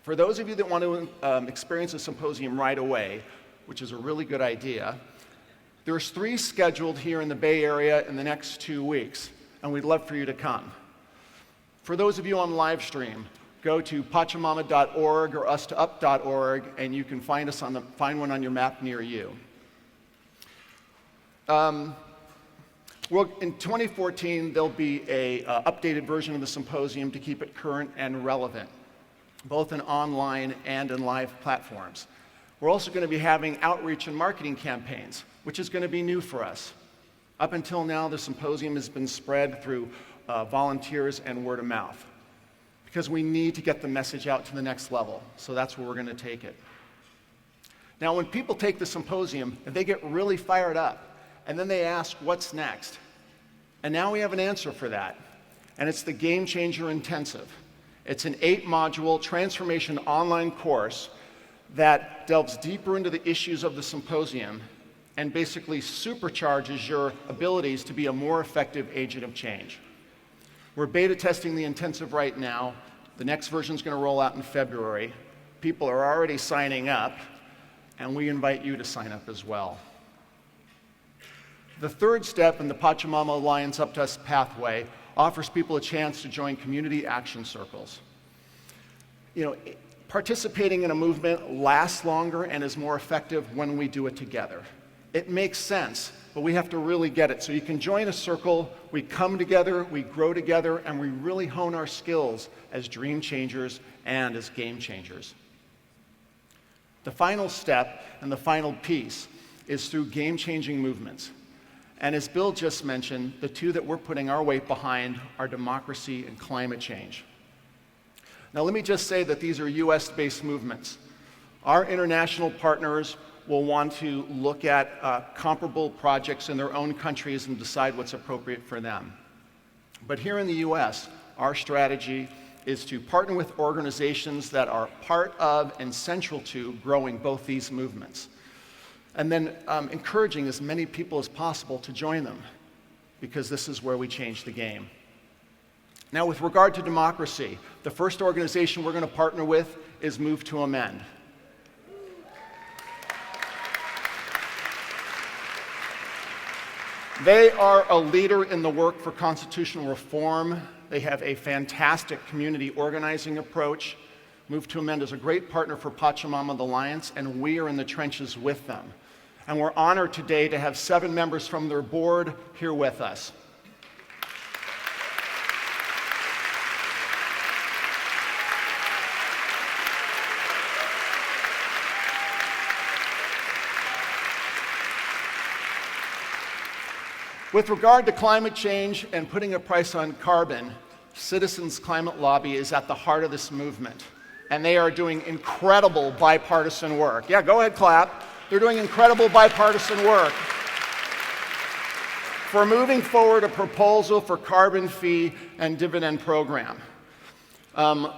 For those of you that want to experience a symposium right away, which is a really good idea, there's 3 scheduled here in the Bay Area in the next 2 weeks, and we'd love for you to come. For those of you on Livestream, go to pachamama.org or us2up.org, and you can find one on your map near you. Well, in 2014, there'll be a updated version of the symposium to keep it current and relevant, both in online and in live platforms. We're also going to be having outreach and marketing campaigns, which is going to be new for us. Up until now, the symposium has been spread through volunteers and word of mouth, because we need to get the message out to the next level. So that's where we're going to take it. Now, when people take the symposium, they get really fired up, and then they ask, what's next? And now we have an answer for that, and it's the Game Changer Intensive. It's an 8-module transformation online course that delves deeper into the issues of the symposium and basically supercharges your abilities to be a more effective agent of change. We're beta testing the intensive right now. The next version is going to roll out in February. People are already signing up, and we invite you to sign up as well. The third step in the Pachamama Alliance Up to Us pathway offers people a chance to join community action circles. You know, participating in a movement lasts longer and is more effective when we do it together. It makes sense, but we have to really get it. So you can join a circle, we come together, we grow together, and we really hone our skills as dream changers and as game changers. The final step and the final piece is through game-changing movements. And as Bill just mentioned, the two that we're putting our weight behind are democracy and climate change. Now let me just say that these are US-based movements. Our international partners will want to look at comparable projects in their own countries and decide what's appropriate for them. But here in the US, our strategy is to partner with organizations that are part of and central to growing both these movements. And then encouraging as many people as possible to join them, because this is where we change the game. Now, with regard to democracy, the first organization we're going to partner with is Move to Amend. They are a leader in the work for constitutional reform. They have a fantastic community organizing approach. Move to Amend is a great partner for Pachamama Alliance, and we are in the trenches with them. And we're honored today to have 7 members from their board here with us. With regard to climate change and putting a price on carbon, Citizens Climate Lobby is at the heart of this movement, and they are doing incredible bipartisan work. Yeah, go ahead, clap. They're doing incredible bipartisan work for moving forward a proposal for carbon fee and dividend program.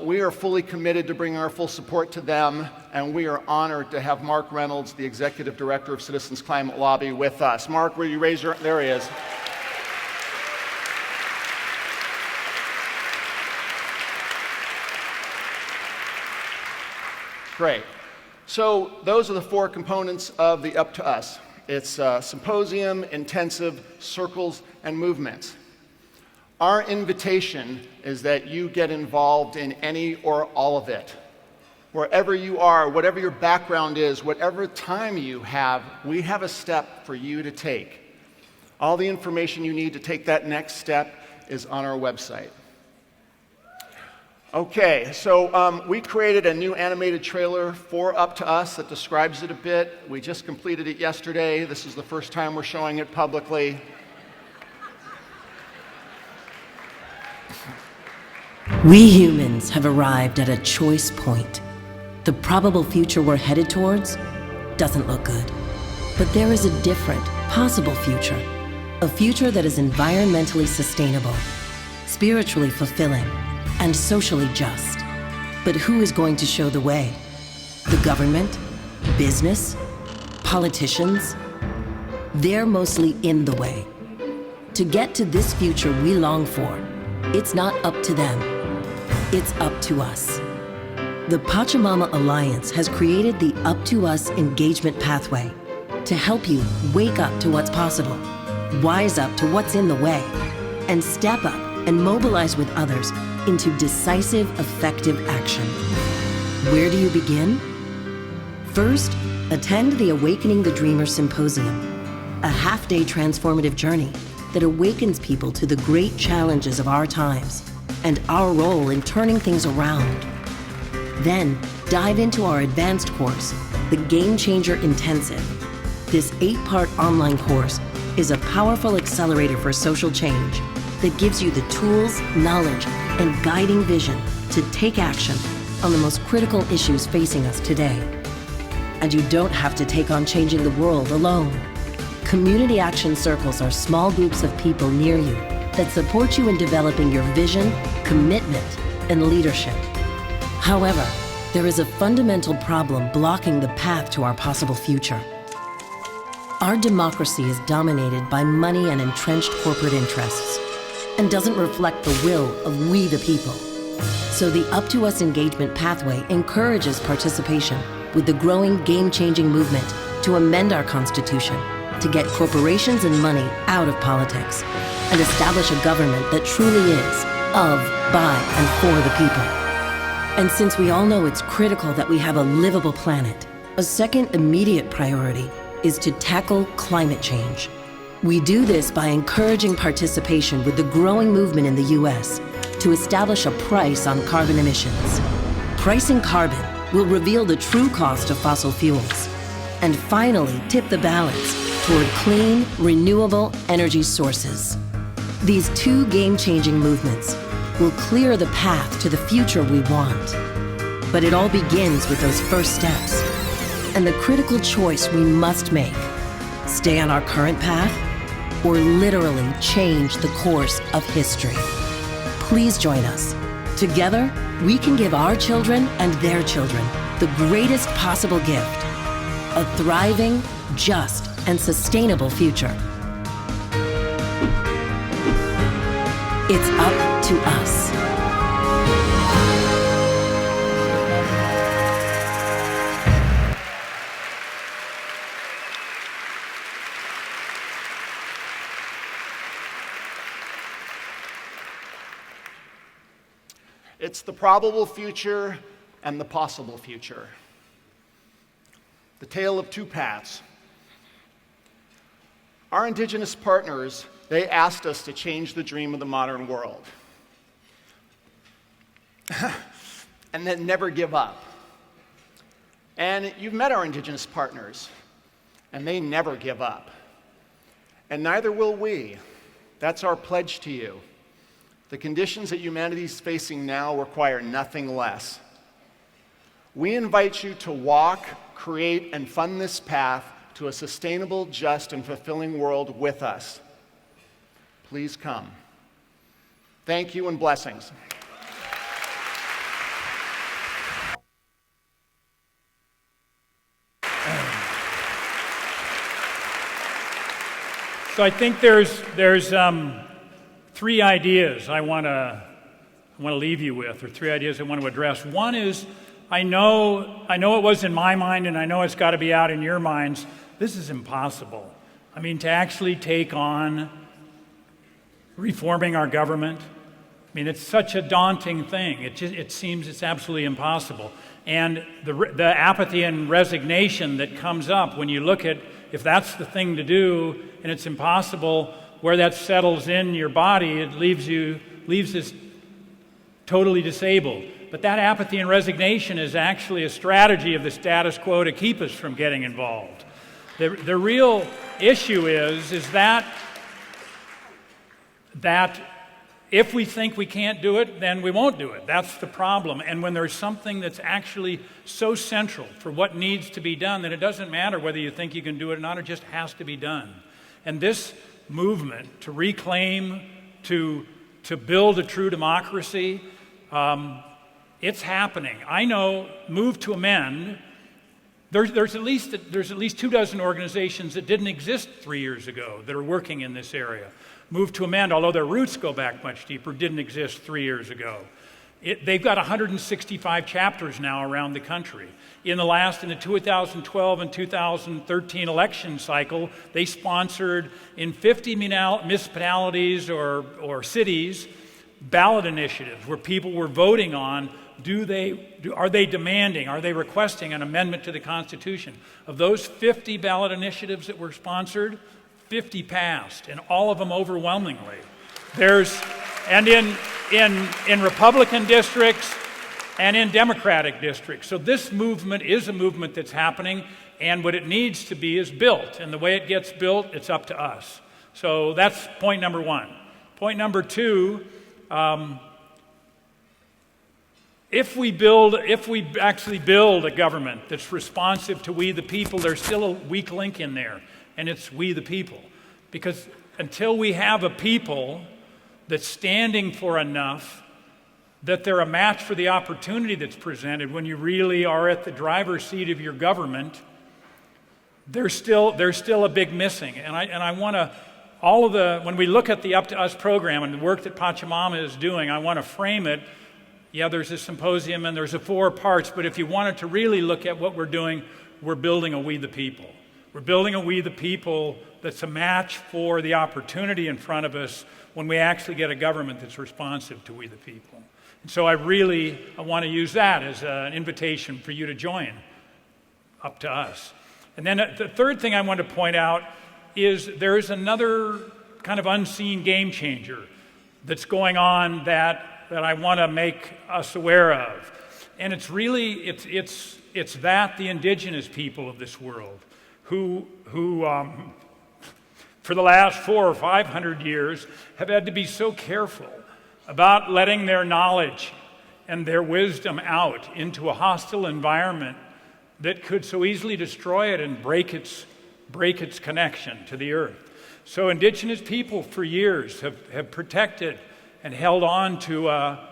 We are fully committed to bring our full support to them, and we are honored to have Mark Reynolds, the Executive Director of Citizens Climate Lobby, with us. Mark, will you raise your, there he is. Great. So those are the 4 components of the Up to Us. It's symposium, intensive, circles, and movements. Our invitation is that you get involved in any or all of it. Wherever you are, whatever your background is, whatever time you have, we have a step for you to take. All the information you need to take that next step is on our website. Okay, so we created a new animated trailer for Up to Us that describes it a bit. We just completed it yesterday. This is the first time we're showing it publicly. We humans have arrived at a choice point. The probable future we're headed towards doesn't look good. But there is a different, possible future. A future that is environmentally sustainable, spiritually fulfilling, and socially just. But who is going to show the way? The government? Business? Politicians? They're mostly in the way. To get to this future we long for, it's not up to them. It's up to us. The Pachamama Alliance has created the Up to Us engagement pathway to help you wake up to what's possible, wise up to what's in the way, and step up and mobilize with others into decisive, effective action. Where do you begin? First, attend the Awakening the Dreamer Symposium, a half-day transformative journey that awakens people to the great challenges of our times and our role in turning things around. Then, dive into our advanced course, the Game Changer Intensive. This 8-part online course is a powerful accelerator for social change that gives you the tools, knowledge, and guiding vision to take action on the most critical issues facing us today. And you don't have to take on changing the world alone. Community action circles are small groups of people near you that support you in developing your vision, commitment, and leadership. However, there is a fundamental problem blocking the path to our possible future. Our democracy is dominated by money and entrenched corporate interests, and doesn't reflect the will of we the people. So the Up to Us engagement pathway encourages participation with the growing game-changing movement to amend our Constitution, to get corporations and money out of politics, and establish a government that truly is of, by, and for the people. And since we all know it's critical that we have a livable planet, a second immediate priority is to tackle climate change. We do this by encouraging participation with the growing movement in the US to establish a price on carbon emissions. Pricing carbon will reveal the true cost of fossil fuels and finally tip the balance toward clean, renewable energy sources. These two game-changing movements will clear the path to the future we want. But it all begins with those first steps and the critical choice we must make: stay on our current path or literally change the course of history. Please join us. Together, we can give our children and their children the greatest possible gift: a thriving, just, and sustainable future. It's up to us. It's the probable future and the possible future. The tale of two paths. Our Indigenous partners, they asked us to change the dream of the modern world. And then never give up. And you've met our Indigenous partners, and they never give up. And neither will we. That's our pledge to you. The conditions that humanity is facing now require nothing less. We invite you to walk, create, and fund this path to a sustainable, just, and fulfilling world with us. Please come. Thank you and blessings. So I think there's three ideas I want to leave you with, or three ideas I want to address. One is, I know it was in my mind, and I know it's got to be out in your minds. This is impossible. I mean, to actually take on reforming our government, I mean, it's such a daunting thing. It seems it's absolutely impossible. And the apathy and resignation that comes up when you look at, if that's the thing to do and it's impossible, where that settles in your body, it leaves us totally disabled. But that apathy and resignation is actually a strategy of the status quo to keep us from getting involved. The real issue is that if we think we can't do it, then we won't do it. That's the problem. And when there's something that's actually so central for what needs to be done, that it doesn't matter whether you think you can do it or not, it just has to be done. And this movement to reclaim, to build a true democracy, it's happening. I know Move to Amend, there's at least 24 organizations that didn't exist 3 years ago that are working in this area. Move to Amend, although their roots go back much deeper, didn't exist 3 years ago. They've got 165 chapters now around the country. In the 2012 and 2013 election cycle, they sponsored in 50 municipalities or cities ballot initiatives where people were voting on, are they demanding, are they requesting an amendment to the Constitution? Of those 50 ballot initiatives that were sponsored, 50 passed, and all of them overwhelmingly. And in Republican districts and in Democratic districts. So this movement is a movement that's happening, and what it needs to be is built. And the way it gets built, it's up to us. So that's point number one. Point number two, if we actually build a government that's responsive to we the people, there's still a weak link in there, and it's we the people. Because until we have a people that's standing for enough that they're a match for the opportunity that's presented when you really are at the driver's seat of your government, there's still a big missing. And I want when we look at the Up to Us program and the work that Pachamama is doing, I want to frame it. Yeah, there's a symposium and there's 4 parts, but if you wanted to really look at what we're doing, we're building a We the People. We're building a We the People that's a match for the opportunity in front of us when we actually get a government that's responsive to We the People. And so I want to use that as an invitation for you to join Up to Us. And then the third thing I want to point out is there is another kind of unseen game changer that's going on that I want to make us aware of. And it's really, it's that the indigenous people of this world who for the last 400 or 500 years have had to be so careful about letting their knowledge and their wisdom out into a hostile environment that could so easily destroy it and break its connection to the earth. So indigenous people for years have protected and held on to a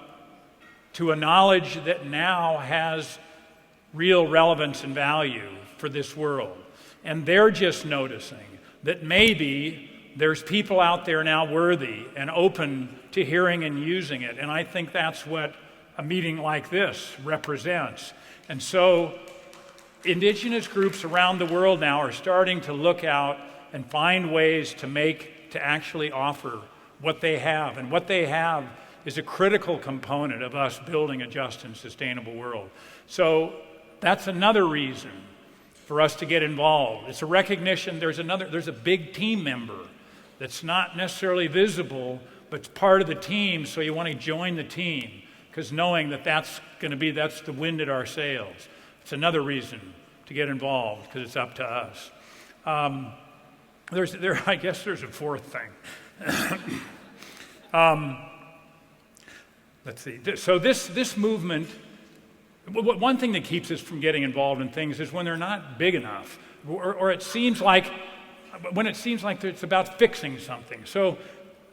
knowledge that now has real relevance and value for this world. And they're just noticing that maybe there's people out there now worthy and open to hearing and using it. And I think that's what a meeting like this represents. And so indigenous groups around the world now are starting to look out and find ways to actually offer what they have. And what they have is a critical component of us building a just and sustainable world. So that's another reason for us to get involved. It's a recognition there's a big team member that's not necessarily visible, but it's part of the team, so you want to join the team, because knowing that that's the wind at our sails. It's another reason to get involved, because it's up to us. I guess there's a fourth thing. Let's see. So this movement, one thing that keeps us from getting involved in things is when they're not big enough, or it seems like it's about fixing something. So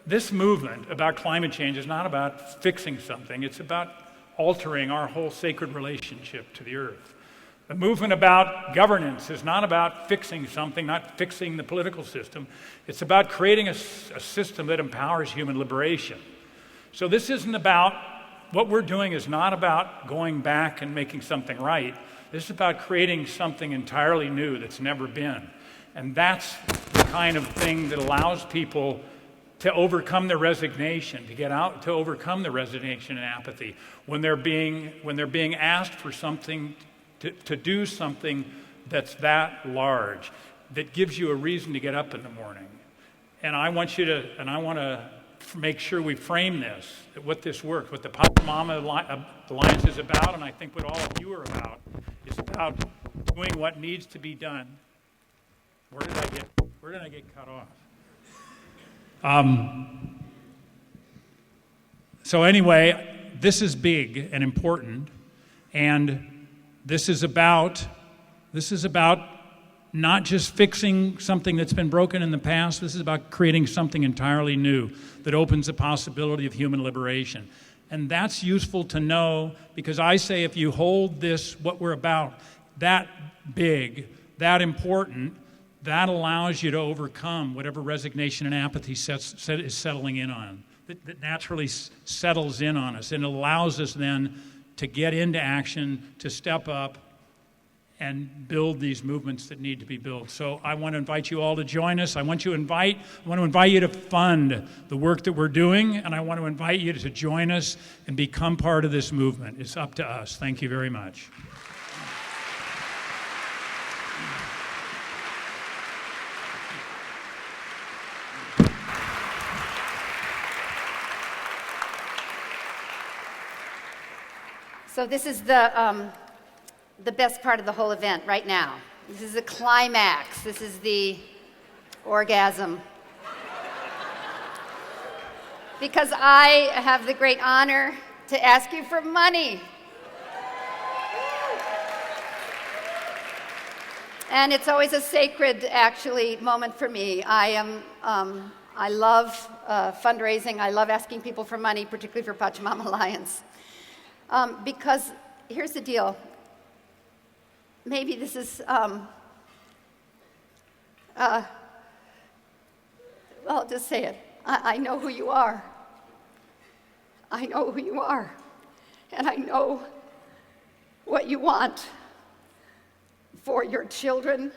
this movement about climate change is not about fixing something. It's about altering our whole sacred relationship to the earth. The movement about governance is not about fixing something, not fixing the political system. It's about creating a system that empowers human liberation. So this isn't about, what we're doing is not about going back and making something right. This is about creating something entirely new that's never been. And that's the kind of thing that allows people to overcome their resignation, to overcome their resignation and apathy when they're being asked for something, to do something that's that large, that gives you a reason to get up in the morning. And I want to make sure we frame this, that what this works, what the Pachamama Alliance is about, and I think what all of you are about, is about doing what needs to be done. Where did I get cut off? So anyway, this is big and important, and this is about not just fixing something that's been broken in the past. This is about creating something entirely new that opens the possibility of human liberation. And that's useful to know, because I say if you hold this, what we're about, that big, that important, that allows you to overcome whatever resignation and apathy is settling in on, that naturally settles in on us, and allows us then to get into action, to step up and build these movements that need to be built. So I want to invite you all to join us. I want to invite you to fund the work that we're doing, and I want to invite you to join us and become part of this movement. It's up to us. Thank you very much. So this is the best part of the whole event right now. This is the climax. This is the orgasm. Because I have the great honor to ask you for money. And it's always a sacred, actually, moment for me. I love fundraising. I love asking people for money, particularly for Pachamama Alliance. Because here's the deal. Maybe this is, I'll just say it. I know who you are. I know who you are. And I know what you want for your children,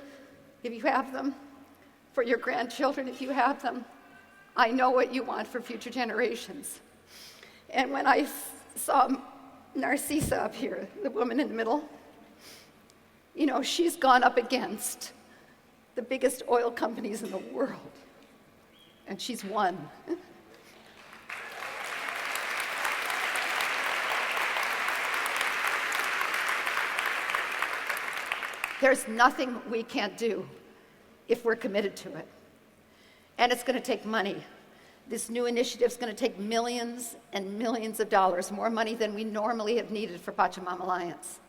if you have them, for your grandchildren, if you have them. I know what you want for future generations. And when I saw Narcisa up here, the woman in the middle, you know, she's gone up against the biggest oil companies in the world, and she's won. There's nothing we can't do if we're committed to it. And it's going to take money. This new initiative is going to take millions and millions of dollars, more money than we normally have needed for Pachamama Alliance.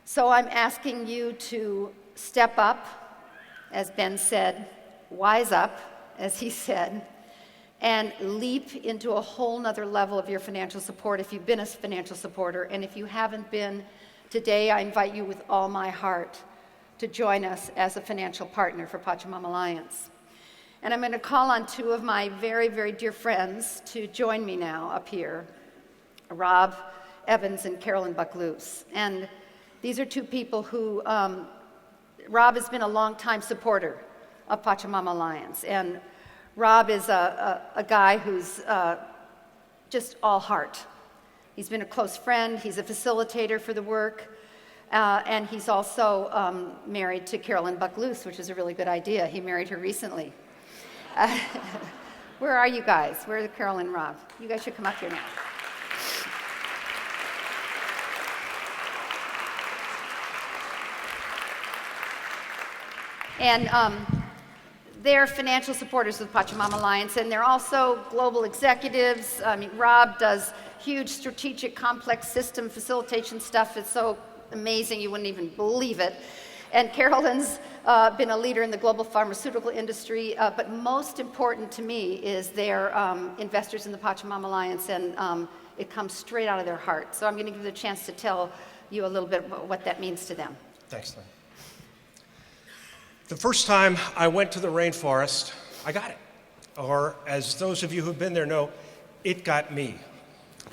So I'm asking you to step up, as Ben said, wise up, as he said, and leap into a whole nother level of your financial support if you've been a financial supporter. And if you haven't been, today I invite you with all my heart to join us as a financial partner for Pachamama Alliance. And I'm going to call on two of my very, very dear friends to join me now up here, Rob Evans and Carolyn Buckloose. And these are two people who, Rob has been a longtime supporter of Pachamama Alliance. And Rob is a guy who's just all heart. He's been a close friend. He's a facilitator for the work. And he's also married to Carolyn Buckloose, which is a really good idea. He married her recently. Where are you guys? Where are Carolyn and Rob? You guys should come up here now. And they're financial supporters of Pachamama Alliance, and they're also global executives. I mean, Rob does huge strategic, complex system facilitation stuff. It's so amazing, you wouldn't even believe it. And Carolyn's been a leader in the global pharmaceutical industry, but most important to me is they're investors in the Pachamama Alliance, and it comes straight out of their heart. So I'm going to give you the chance to tell you a little bit about what that means to them. Thanks, Lynn. The first time I went to the rainforest, I got it. Or as those of you who've been there know, it got me.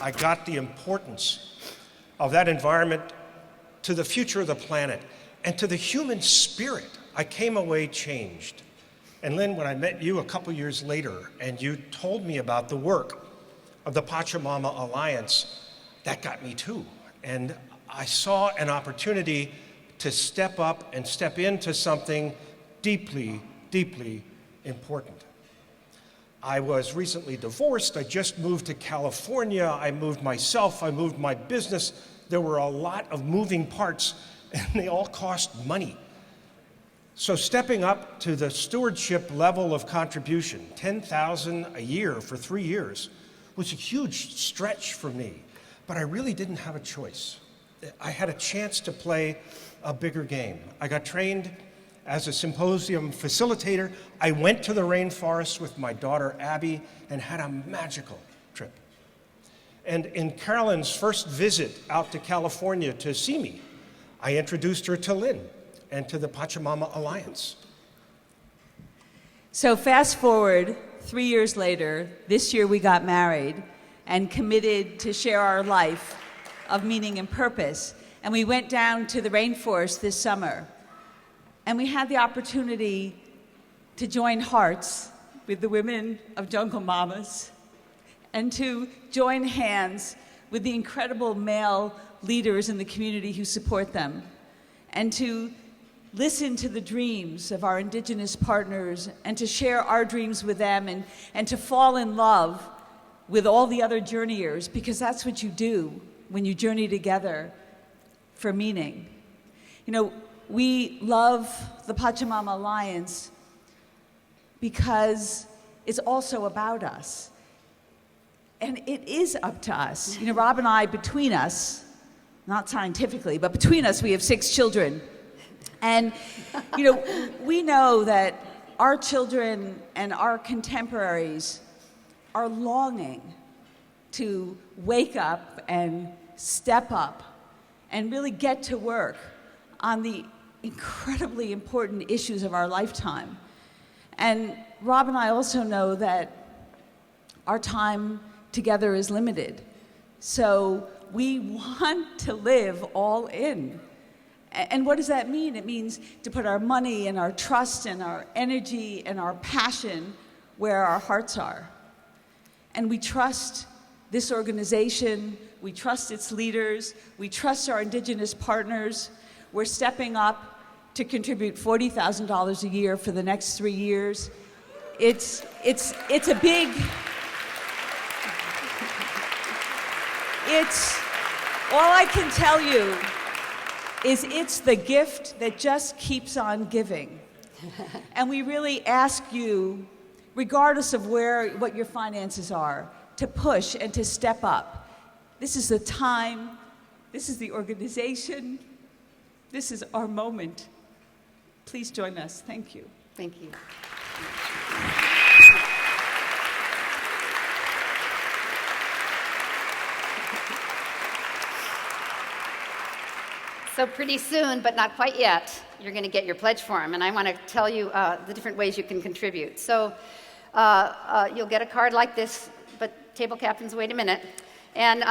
I got the importance of that environment to the future of the planet and to the human spirit. I came away changed. And Lynn, when I met you a couple years later and you told me about the work of the Pachamama Alliance, that got me too. And I saw an opportunity to step up and step into something deeply, deeply important. I was recently divorced. I just moved to California. I moved myself. I moved my business. There were a lot of moving parts, and they all cost money. So stepping up to the stewardship level of contribution, $10,000 a year for 3 years, was a huge stretch for me. But I really didn't have a choice. I had a chance to play a bigger game. I got trained as a symposium facilitator. I went to the rainforest with my daughter Abby and had a magical trip. And in Carolyn's first visit out to California to see me, I introduced her to Lynn and to the Pachamama Alliance. So fast forward 3 years later, this year we got married and committed to share our life of meaning and purpose. And we went down to the rainforest this summer. And we had the opportunity to join hearts with the women of Jungle Mamas and to join hands with the incredible male leaders in the community who support them, and to listen to the dreams of our indigenous partners and to share our dreams with them, and to fall in love with all the other journeyers, because that's what you do when you journey together for meaning. You know, we love the Pachamama Alliance because it's also about us. And it is up to us. You know, Rob and I, between us, not scientifically, but between us, we have 6 children. And, you know, we know that our children and our contemporaries are longing to wake up and step up and really get to work on the incredibly important issues of our lifetime. And Rob and I also know that our time together is limited. So we want to live all in. And what does that mean? It means to put our money and our trust and our energy and our passion where our hearts are. And we trust this organization, we trust its leaders, we trust our Indigenous partners. We're stepping up to contribute $40,000 a year for the next 3 years. It's a big, all I can tell you is it's the gift that just keeps on giving. And we really ask you, regardless of what your finances are, to push and to step up. This is the time, this is the organization, this is our moment. Please join us. Thank you. Thank you. So pretty soon, but not quite yet, you're going to get your pledge form, and I want to tell you the different ways you can contribute. So you'll get a card like this, but table captains, wait a minute. And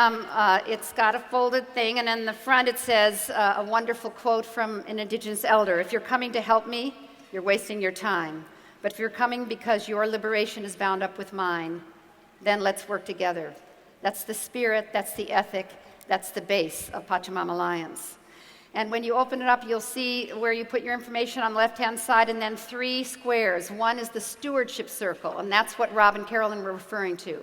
it's got a folded thing, and in the front it says a wonderful quote from an Indigenous elder. If you're coming to help me, you're wasting your time. But if you're coming because your liberation is bound up with mine, then let's work together. That's the spirit, that's the ethic, that's the base of Pachamama Alliance. And when you open it up, you'll see where you put your information on the left-hand side, and then 3 squares. One is the stewardship circle, and that's what Rob and Carolyn were referring to.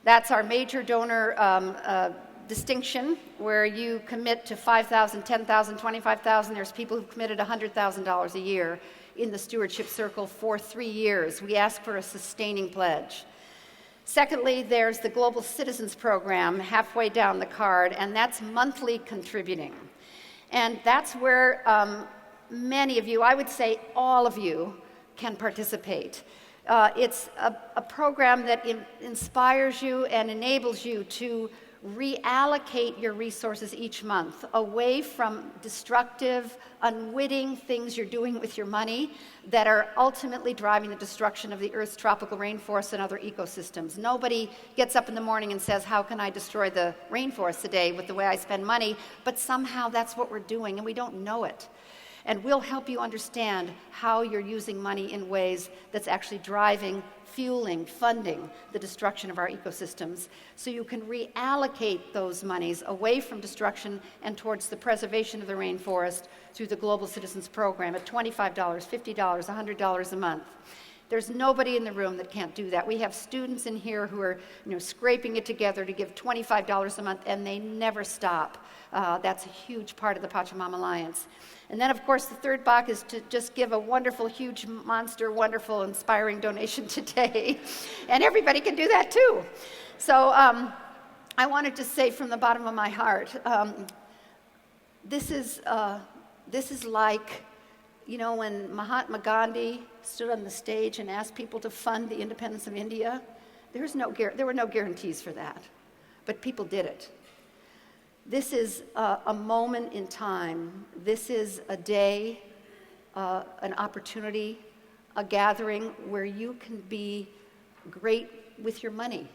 That's our major donor distinction, where you commit to $5,000, $10,000, $25,000. There's people who've committed $100,000 a year in the stewardship circle for 3 years. We ask for a sustaining pledge. Secondly, there's the Global Citizens Program halfway down the card, and that's monthly contributing. And that's where many of you, I would say all of you, can participate. It's a program that inspires you and enables you to reallocate your resources each month away from destructive, unwitting things you're doing with your money that are ultimately driving the destruction of the Earth's tropical rainforests and other ecosystems. Nobody gets up in the morning and says, how can I destroy the rainforest today with the way I spend money? But somehow that's what we're doing, and we don't know it. And we'll help you understand how you're using money in ways that's actually driving, fueling, funding the destruction of our ecosystems, so you can reallocate those monies away from destruction and towards the preservation of the rainforest through the Global Citizens Program at $25, $50, $100 a month. There's nobody in the room that can't do that. We have students in here who are scraping it together to give $25 a month, and they never stop. That's a huge part of the Pachamama Alliance. And then, of course, the third box is to just give a wonderful, huge, monster, wonderful, inspiring donation today. And everybody can do that, too. So I wanted to say from the bottom of my heart, this is like, when Mahatma Gandhi stood on the stage and asked people to fund the independence of India, there were no guarantees for that. But people did it. This is a moment in time. This is a day, an opportunity, a gathering where you can be great with your money.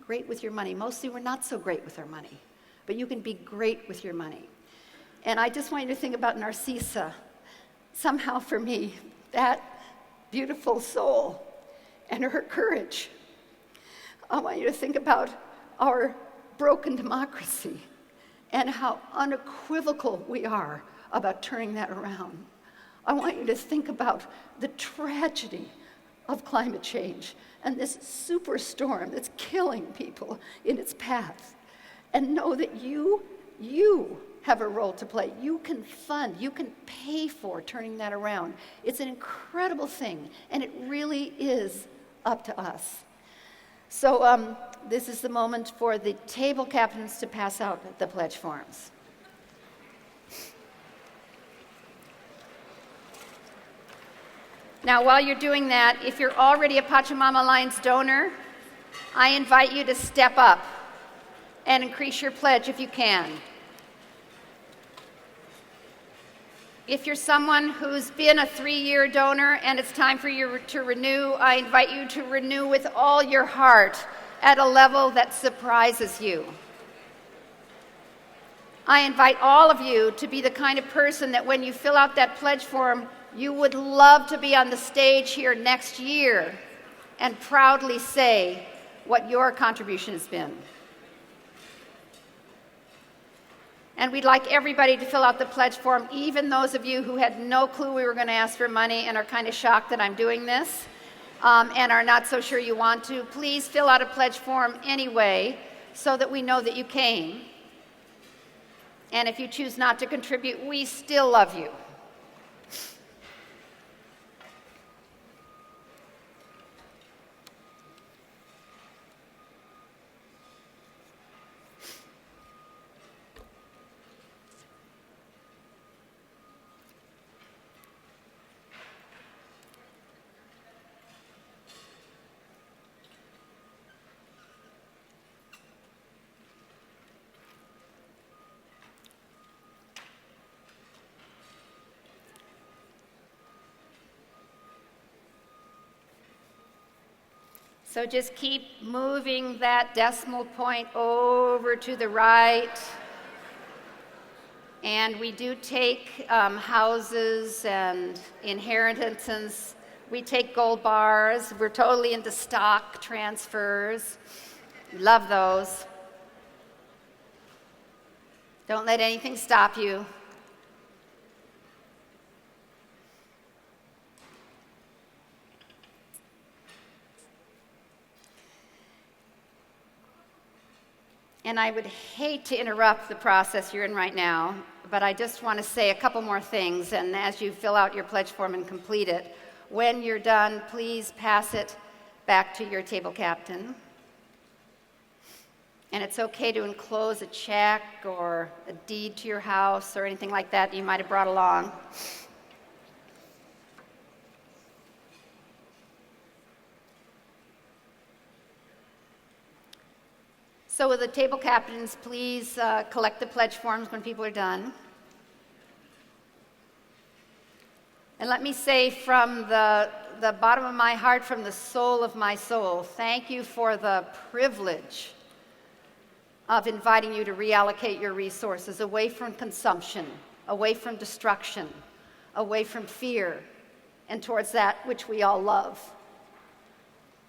Great with your money. Mostly we're not so great with our money, but you can be great with your money. And I just want you to think about Narcissa. Somehow for me, that beautiful soul and her courage. I want you to think about our broken democracy and how unequivocal we are about turning that around. I want you to think about the tragedy of climate change and this superstorm that's killing people in its path, and know that you have a role to play. You can fund, you can pay for turning that around. It's an incredible thing, and it really is up to us. So this is the moment for the table captains to pass out the pledge forms. Now, while you're doing that, if you're already a Pachamama Alliance donor, I invite you to step up and increase your pledge if you can. If you're someone who's been a 3-year donor and it's time for you to renew, I invite you to renew with all your heart at a level that surprises you. I invite all of you to be the kind of person that when you fill out that pledge form, you would love to be on the stage here next year and proudly say what your contribution has been. And we'd like everybody to fill out the pledge form, even those of you who had no clue we were going to ask for money and are kind of shocked that I'm doing this and are not so sure you want to. Please fill out a pledge form anyway so that we know that you came. And if you choose not to contribute, we still love you. So just keep moving that decimal point over to the right. And we do take houses and inheritances. We take gold bars. We're totally into stock transfers. Love those. Don't let anything stop you. And I would hate to interrupt the process you're in right now, but I just want to say a couple more things. And as you fill out your pledge form and complete it, when you're done, please pass it back to your table captain. And it's okay to enclose a check or a deed to your house or anything like that you might have brought along. So will the table captains please collect the pledge forms when people are done? And let me say from the bottom of my heart, from the soul of my soul, thank you for the privilege of inviting you to reallocate your resources away from consumption, away from destruction, away from fear, and towards that which we all love.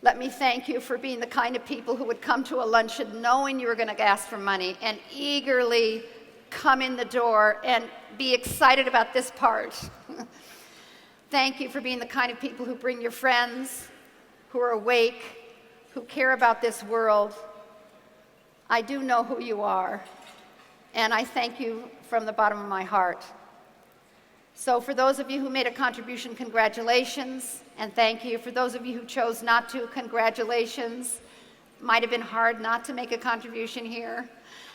Let me thank you for being the kind of people who would come to a luncheon knowing you were going to ask for money and eagerly come in the door and be excited about this part. Thank you for being the kind of people who bring your friends, who are awake, who care about this world. I do know who you are, and I thank you from the bottom of my heart. So for those of you who made a contribution, congratulations, and thank you. For those of you who chose not to, congratulations. Might have been hard not to make a contribution here.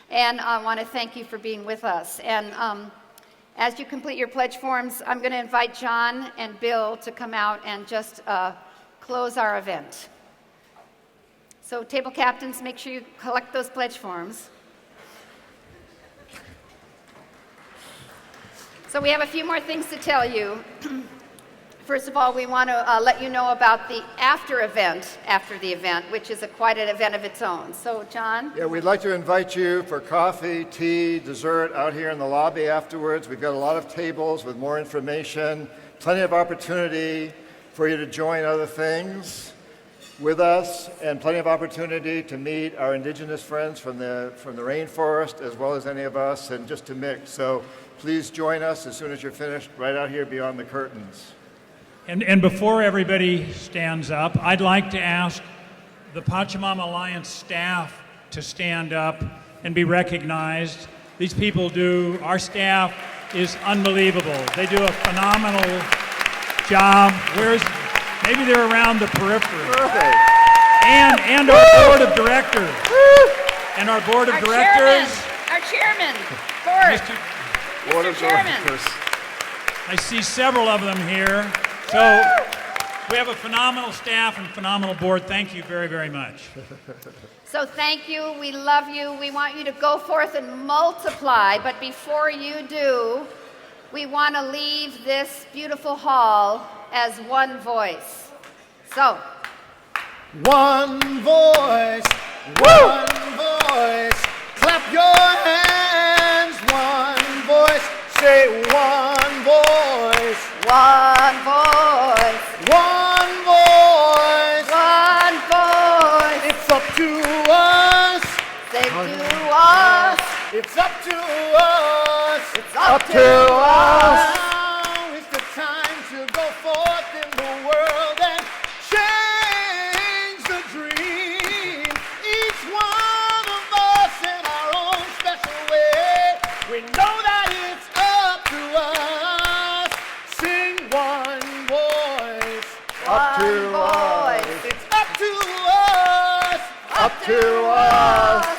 And I want to thank you for being with us. And as you complete your pledge forms, I'm going to invite John and Bill to come out and just close our event. So table captains, make sure you collect those pledge forms. So we have a few more things to tell you. First of all, we want to let you know about the after event after the event, which is quite an event of its own. So, John? Yeah, we'd like to invite you for coffee, tea, dessert out here in the lobby afterwards. We've got a lot of tables with more information, plenty of opportunity for you to join other things with us, and plenty of opportunity to meet our indigenous friends from the rainforest, as well as any of us, and just to mix. So please join us as soon as you're finished, right out here beyond the curtains. And before everybody stands up, I'd like to ask the Pachamama Alliance staff to stand up and be recognized. These people our staff is unbelievable. They do a phenomenal job. Maybe they're around the periphery. Perfect. And our board of directors. And our board of directors. Our chairman, board. Mr. Chairman. I see several of them here. So we have a phenomenal staff and phenomenal board. Thank you very, very much. So thank you. We love you. We want you to go forth and multiply. But before you do, we want to leave this beautiful hall as one voice. So, one voice, one voice, clap your hands, one voice, say one voice, one voice, one voice, one voice. It's up to us, say to us, it's up to us, it's up to us. Now is the time to go forth in the world and change the dream. Each one of us in our own special way. We know that it's up to us. Sing one voice. Up to us. It's up to us. Up to us.